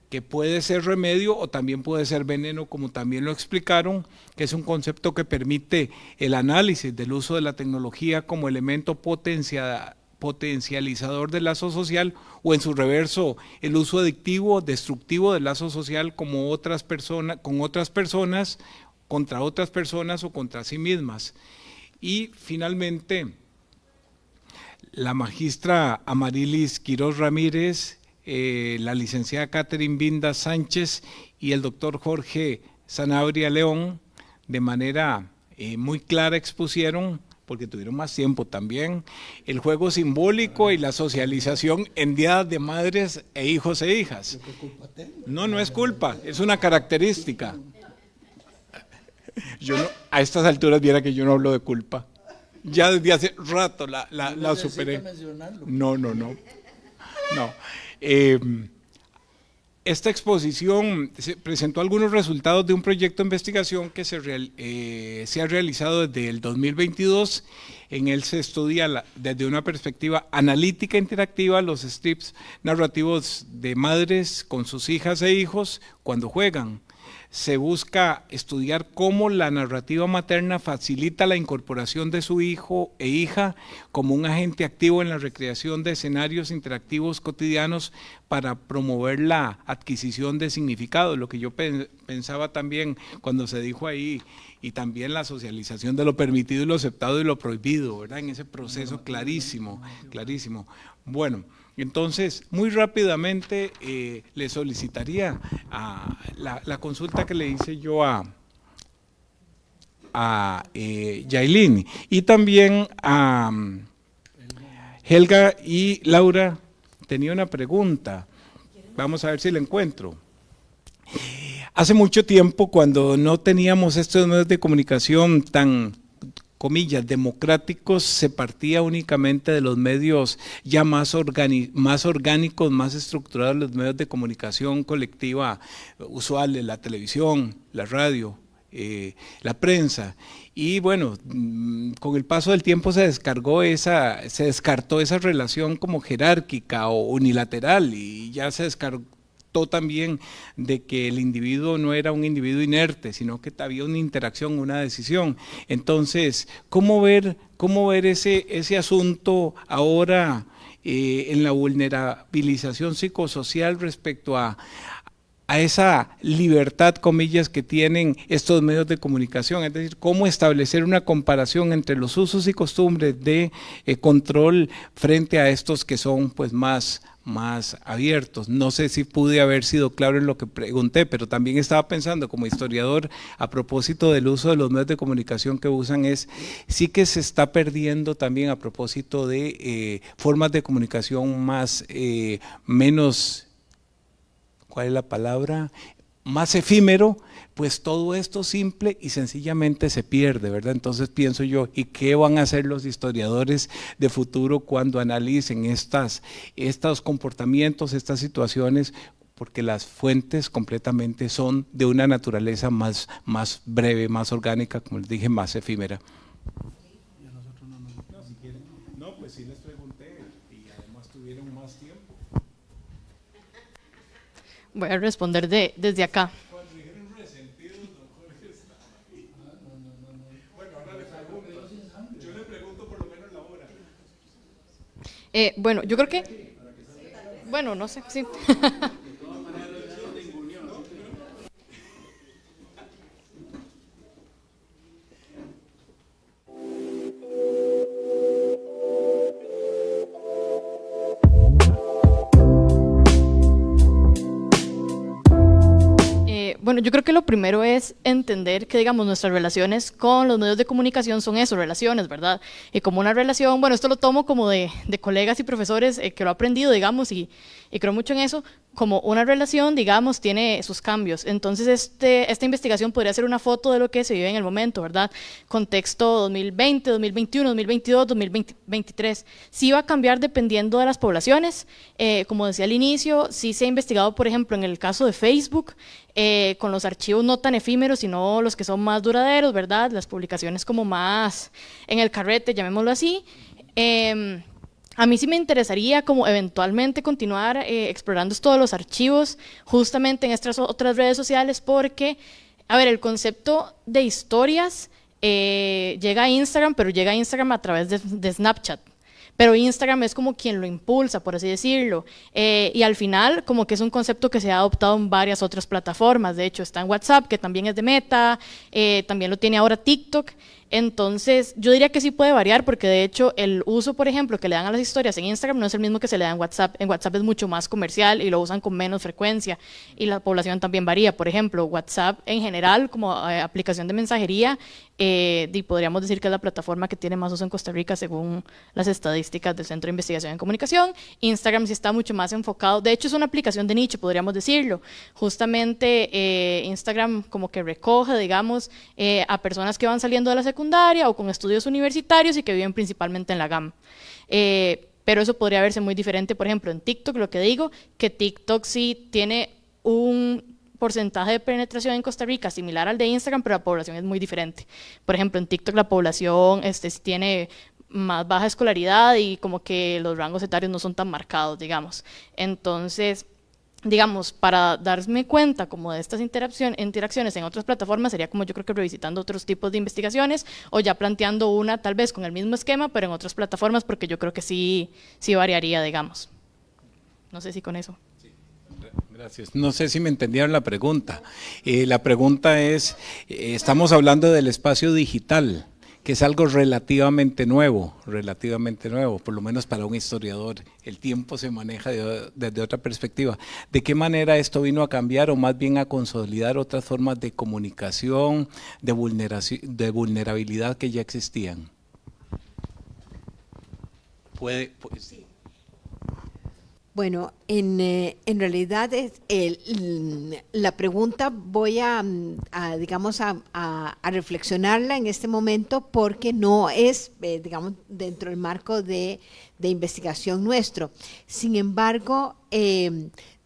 que puede ser remedio o también puede ser veneno, como también lo explicaron, que es un concepto que permite el análisis del uso de la tecnología como elemento potencializador del lazo social, o en su reverso, el uso adictivo, destructivo del lazo social con otras personas, contra otras personas o contra sí mismas. Y finalmente, la magistra Amarilis Quiroz Ramírez, la licenciada Catherine Vinda Sánchez y el doctor Jorge Sanabria León, de manera muy clara expusieron, porque tuvieron más tiempo también, el juego simbólico y la socialización en días de madres e hijos e hijas. No es culpa, es una característica. A estas alturas viera que yo no hablo de culpa. Ya desde hace rato la superé. No. Esta exposición presentó algunos resultados de un proyecto de investigación que se ha realizado desde el 2022. En él se estudia desde una perspectiva analítica interactiva los strips narrativos de madres con sus hijas e hijos cuando juegan. Se busca estudiar cómo la narrativa materna facilita la incorporación de su hijo e hija como un agente activo en la recreación de escenarios interactivos cotidianos para promover la adquisición de significado, lo que yo pensaba también cuando se dijo ahí, y también la socialización de lo permitido y lo aceptado y lo prohibido, ¿verdad? En ese proceso clarísimo. Bueno, entonces, muy rápidamente le solicitaría la consulta que le hice yo a Yailin y también a Helga y Laura. Tenía una pregunta, vamos a ver si la encuentro. Hace mucho tiempo, cuando no teníamos estos medios de comunicación tan, comillas, democráticos, se partía únicamente de los medios ya más orgánicos, más estructurados, los medios de comunicación colectiva usuales, la televisión, la radio, la prensa. Y bueno, con el paso del tiempo se descartó esa relación como jerárquica o unilateral, y ya se descartó también de que el individuo no era un individuo inerte, sino que había una interacción, una decisión. Entonces, ¿cómo ver ese asunto ahora en la vulnerabilización psicosocial respecto a esa libertad, comillas, que tienen estos medios de comunicación? Es decir, cómo establecer una comparación entre los usos y costumbres de control frente a estos que son pues más abiertos. No sé si pude haber sido claro en lo que pregunté, pero también estaba pensando como historiador a propósito del uso de los medios de comunicación que usan, sí que se está perdiendo también a propósito de formas de comunicación menos, ¿cuál es la palabra? más efímero, pues todo esto simple y sencillamente se pierde, ¿verdad? Entonces pienso yo, ¿y qué van a hacer los historiadores de futuro cuando analicen estos comportamientos, estas situaciones? Porque las fuentes completamente son de una naturaleza más breve, más orgánica, como les dije, más efímera. No, pues sí les pregunté y además tuvieron más tiempo. Voy a responder desde acá. Cuando dijeron resentidos, don Jorge estaba ahí. Bueno, ahora le pregunto. Yo le pregunto por lo menos la hora. Bueno, yo creo que... Bueno, no sé, sí. Bueno, yo creo que lo primero es entender que, digamos, nuestras relaciones con los medios de comunicación son eso, relaciones, ¿verdad? Y como una relación, bueno, esto lo tomo como de colegas y profesores que lo he aprendido, digamos, y creo mucho en eso, como una relación, digamos, tiene sus cambios. Entonces, esta investigación podría ser una foto de lo que se vive en el momento, ¿verdad? Contexto 2020, 2021, 2022, 2023. Sí va a cambiar dependiendo de las poblaciones. Como decía al inicio, sí se ha investigado, por ejemplo, en el caso de Facebook, con los archivos no tan efímeros, sino los que son más duraderos, ¿verdad? Las publicaciones como más en el carrete, llamémoslo así. A mí sí me interesaría como eventualmente continuar explorando todos los archivos justamente en estas otras redes sociales porque, a ver, el concepto de historias llega a Instagram, pero llega a Instagram a través de Snapchat. Pero Instagram es como quien lo impulsa, por así decirlo. Y al final, como que es un concepto que se ha adoptado en varias otras plataformas. De hecho, está en WhatsApp, que también es de Meta, también lo tiene ahora TikTok. Entonces, yo diría que sí puede variar, porque de hecho el uso, por ejemplo, que le dan a las historias en Instagram no es el mismo que se le da en WhatsApp. En WhatsApp es mucho más comercial y lo usan con menos frecuencia. Y la población también varía. Por ejemplo, WhatsApp en general, como aplicación de mensajería, podríamos decir que es la plataforma que tiene más uso en Costa Rica según las estadísticas del Centro de Investigación en Comunicación. Instagram sí está mucho más enfocado, de hecho es una aplicación de nicho, podríamos decirlo. Justamente Instagram como que recoge, digamos, a personas que van saliendo de la secundaria o con estudios universitarios y que viven principalmente en la GAM. Pero eso podría verse muy diferente, por ejemplo, en TikTok, lo que digo, que TikTok sí tiene un porcentaje de penetración en Costa Rica similar al de Instagram, pero la población es muy diferente. Por ejemplo, en TikTok la población tiene más baja escolaridad y como que los rangos etarios no son tan marcados, digamos. Entonces, digamos, para darme cuenta como de estas interacciones en otras plataformas, sería como yo creo que revisitando otros tipos de investigaciones o ya planteando una tal vez con el mismo esquema, pero en otras plataformas, porque yo creo que sí variaría, digamos. No sé si con eso. Gracias. No sé si me entendieron la pregunta. La pregunta es, estamos hablando del espacio digital, que es algo relativamente nuevo, por lo menos para un historiador. El tiempo se maneja desde otra perspectiva. ¿De qué manera esto vino a cambiar o más bien a consolidar otras formas de comunicación, de vulnerabilidad que ya existían? Sí. Bueno, en realidad la pregunta voy a reflexionarla en este momento porque no es, digamos, dentro del marco de investigación nuestro. Sin embargo,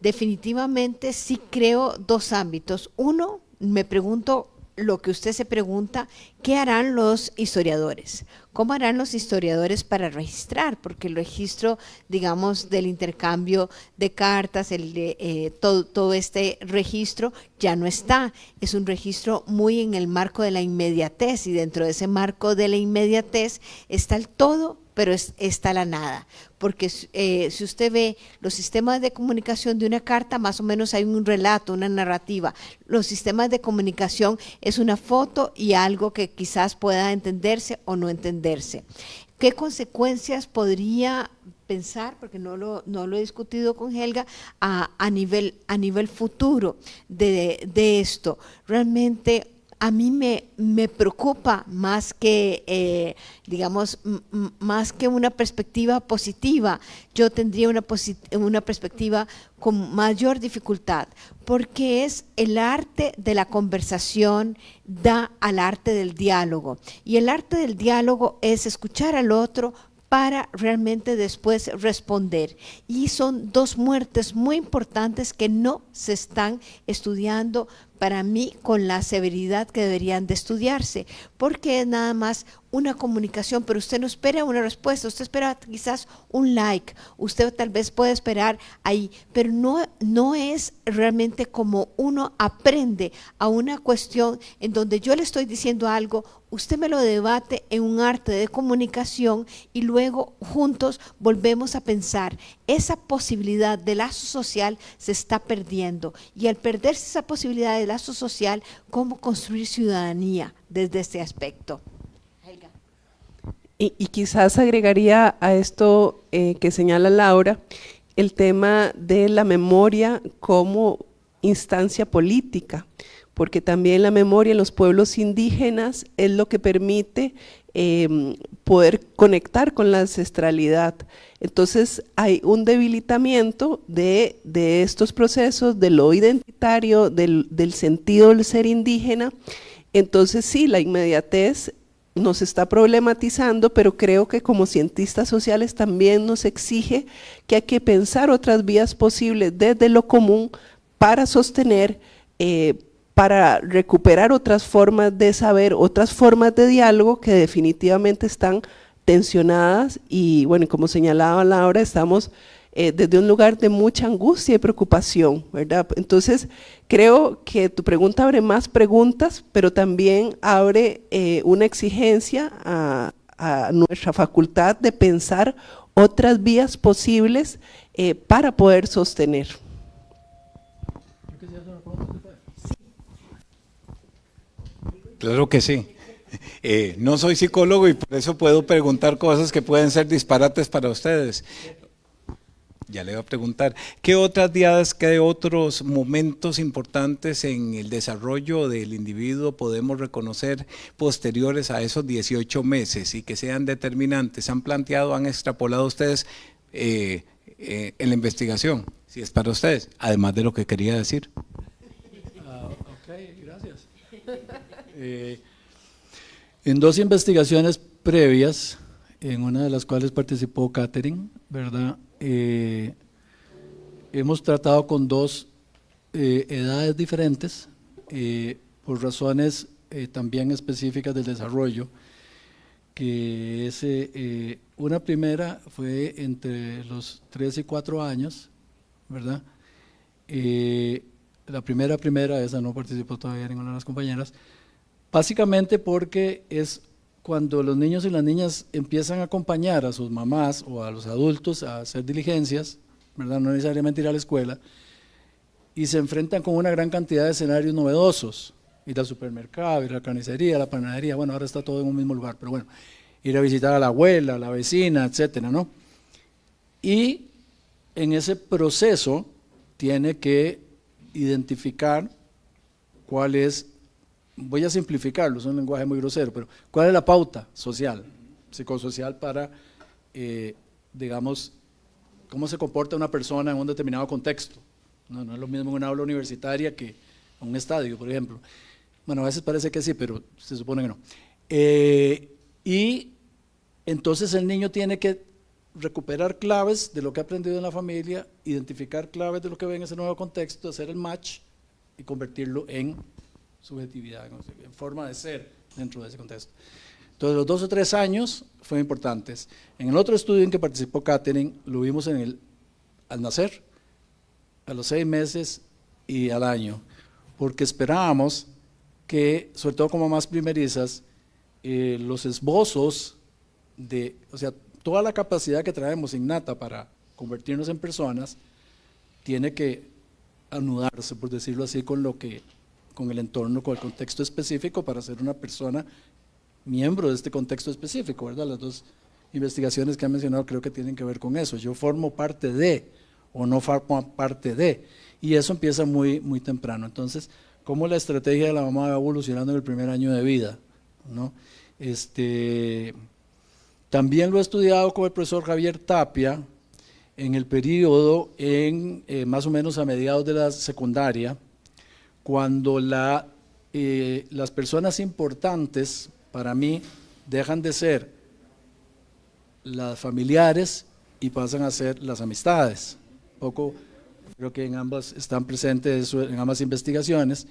definitivamente sí creo dos ámbitos. Uno, me pregunto lo que usted se pregunta, ¿qué harán los historiadores? ¿Cómo harán los historiadores para registrar? Porque el registro, digamos, del intercambio de cartas, todo este registro ya no está. Es un registro muy en el marco de la inmediatez y dentro de ese marco de la inmediatez está el todo, pero está la nada. Porque si usted ve los sistemas de comunicación de una carta, más o menos hay un relato, una narrativa. Los sistemas de comunicación es una foto y algo que quizás pueda entenderse o no entenderse. ¿Qué consecuencias podría pensar, porque no lo he discutido con Helga, a nivel futuro de esto? Realmente a mí me preocupa más que, digamos, más que una perspectiva positiva. Yo tendría una perspectiva con mayor dificultad, porque es el arte de la conversación da al arte del diálogo. Y el arte del diálogo es escuchar al otro para realmente después responder. Y son dos muertes muy importantes que no se están estudiando para mí con la severidad que deberían de estudiarse, porque es nada más una comunicación, pero usted no espera una respuesta, usted espera quizás un like, usted tal vez puede esperar ahí, pero no es realmente como uno aprende a una cuestión en donde yo le estoy diciendo algo, usted me lo debate en un arte de comunicación y luego juntos volvemos a pensar. Esa posibilidad de lazo social se está perdiendo, y al perderse esa posibilidad de lazo social, ¿cómo construir ciudadanía desde este aspecto? Helga. Y quizás agregaría a esto que señala Laura, el tema de la memoria como instancia política, porque también la memoria en los pueblos indígenas es lo que permite poder conectar con la ancestralidad. Entonces hay un debilitamiento de estos procesos, de lo identitario, del sentido del ser indígena. Entonces sí, la inmediatez nos está problematizando, pero creo que como cientistas sociales también nos exige que hay que pensar otras vías posibles desde lo común para sostener, para recuperar otras formas de saber, otras formas de diálogo que definitivamente están tensionadas y bueno, como señalaba Laura, estamos desde un lugar de mucha angustia y preocupación, ¿verdad? Entonces, creo que tu pregunta abre más preguntas, pero también abre una exigencia a nuestra facultad de pensar otras vías posibles para poder sostener. Claro que sí. No soy psicólogo y por eso puedo preguntar cosas que pueden ser disparates para ustedes. Ya le voy a preguntar, ¿qué otras diadas, qué otros momentos importantes en el desarrollo del individuo podemos reconocer posteriores a esos 18 meses y que sean determinantes? ¿Han planteado, han extrapolado ustedes en la investigación? Si es para ustedes, además de lo que quería decir. Ok, gracias. En dos investigaciones previas, en una de las cuales participó Catherine, ¿verdad? Hemos tratado con dos edades diferentes, por razones también específicas del desarrollo, que es, una primera fue entre los 3 y 4 años, ¿verdad? La primera, esa no participó todavía ninguna de las compañeras, básicamente porque es cuando los niños y las niñas empiezan a acompañar a sus mamás o a los adultos a hacer diligencias, ¿verdad? No necesariamente ir a la escuela, y se enfrentan con una gran cantidad de escenarios novedosos, ir al supermercado, ir a la carnicería, a la panadería, bueno, ahora está todo en un mismo lugar, pero bueno, ir a visitar a la abuela, a la vecina, etcétera, ¿no? Y en ese proceso tiene que identificar cuál es, voy a simplificarlo, es un lenguaje muy grosero, pero ¿cuál es la pauta social, psicosocial para, digamos, cómo se comporta una persona en un determinado contexto? No es lo mismo en una aula universitaria que en un estadio, por ejemplo. Bueno, a veces parece que sí, pero se supone que no. Y entonces el niño tiene que recuperar claves de lo que ha aprendido en la familia, identificar claves de lo que ve en ese nuevo contexto, hacer el match y convertirlo en subjetividad, en forma de ser dentro de ese contexto. Entonces, los 2 o 3 años fueron importantes. En el otro estudio en que participó Catherine, lo vimos al nacer, a los 6 meses y al año, porque esperábamos que, sobre todo como más primerizas, los esbozos o sea, toda la capacidad que traemos innata para convertirnos en personas, tiene que anudarse, por decirlo así, con el entorno, con el contexto específico para ser una persona miembro de este contexto específico, ¿verdad? Las dos investigaciones que han mencionado creo que tienen que ver con eso. Yo formo parte de, o no formo parte de, y eso empieza muy, muy temprano. Entonces, cómo la estrategia de la mamá va evolucionando en el primer año de vida, ¿no? También lo he estudiado con el profesor Javier Tapia en el periodo más o menos a mediados de la secundaria, cuando las personas importantes para mí dejan de ser las familiares y pasan a ser las amistades. Creo que en ambas están presentes en ambas investigaciones.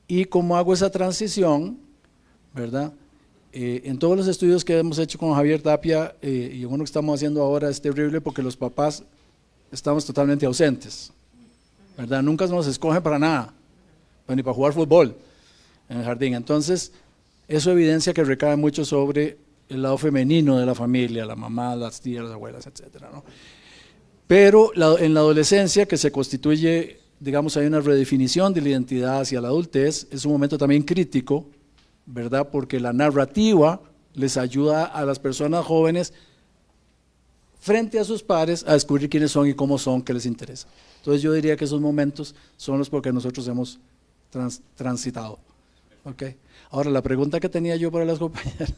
Y cómo hago esa transición, ¿verdad? En todos los estudios que hemos hecho con Javier Tapia y uno que estamos haciendo ahora es terrible porque los papás estamos totalmente ausentes, ¿verdad? Nunca nos escogen para nada, ni para jugar fútbol en el jardín. Entonces, eso evidencia que recae mucho sobre el lado femenino de la familia, la mamá, las tías, las abuelas, etcétera, ¿no? Pero en la adolescencia, que se constituye, digamos, hay una redefinición de la identidad hacia la adultez, es un momento también crítico, ¿verdad? Porque la narrativa les ayuda a las personas jóvenes frente a sus pares a descubrir quiénes son y cómo son, qué les interesa. Entonces yo diría que esos momentos son los porque nosotros hemos transitado. ¿Okay? Ahora, la pregunta que tenía yo para las compañeras.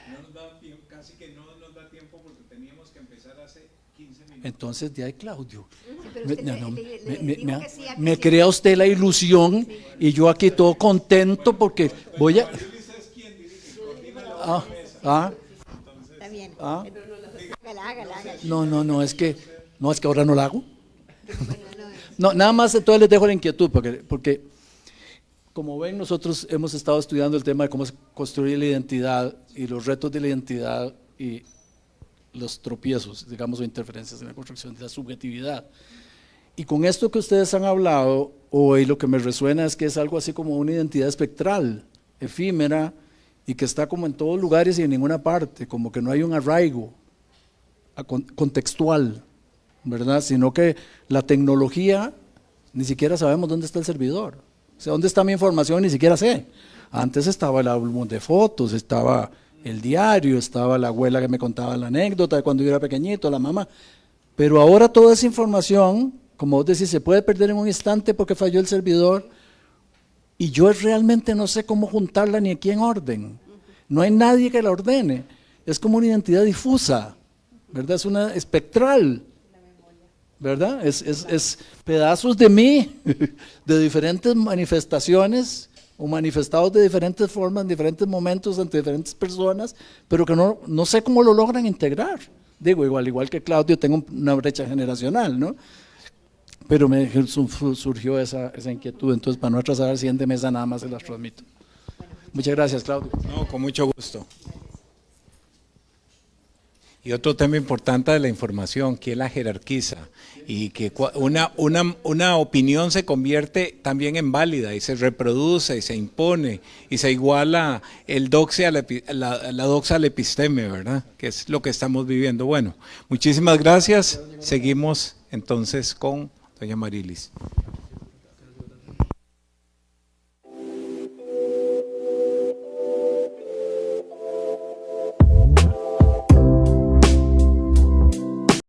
No nos da tiempo, casi que no nos da tiempo porque teníamos que empezar hace 15 minutos. Entonces, de ahí, Claudio. Sí, Me crea usted la ilusión y yo aquí todo contento porque voy a... Está bien. Hágala. No, es que ahora no la hago. No, nada más entonces les dejo la inquietud porque como ven nosotros hemos estado estudiando el tema de cómo construir la identidad y los retos de la identidad y los tropiezos, digamos, o interferencias en la construcción de la subjetividad. Y con esto que ustedes han hablado hoy, lo que me resuena es que es algo así como una identidad espectral, efímera, y que está como en todos lugares y en ninguna parte, como que no hay un arraigo contextual, ¿verdad? Sino que la tecnología, ni siquiera sabemos dónde está el servidor. O sea, dónde está mi información, ni siquiera sé. Antes estaba el álbum de fotos, estaba el diario, estaba la abuela que me contaba la anécdota de cuando yo era pequeñito, la mamá. Pero ahora toda esa información, como vos decís, se puede perder en un instante porque falló el servidor y yo realmente no sé cómo juntarla ni en qué orden. No hay nadie que la ordene. Es como una identidad difusa, ¿verdad? Es una espectral, ¿verdad? Es pedazos de mí, de diferentes manifestaciones o manifestados de diferentes formas, en diferentes momentos, ante diferentes personas, pero que no sé cómo lo logran integrar. Digo, igual que Claudio, tengo una brecha generacional, ¿no? Pero me surgió esa inquietud, entonces para no atrasar la siguiente mesa nada más se las transmito. Muchas gracias, Claudio. No, con mucho gusto. Y otro tema importante de la información, que la jerarquiza y que una opinión se convierte también en válida y se reproduce y se impone y se iguala la doxa al episteme, ¿verdad? Que es lo que estamos viviendo. Bueno, muchísimas gracias. Seguimos entonces con doña Marilis.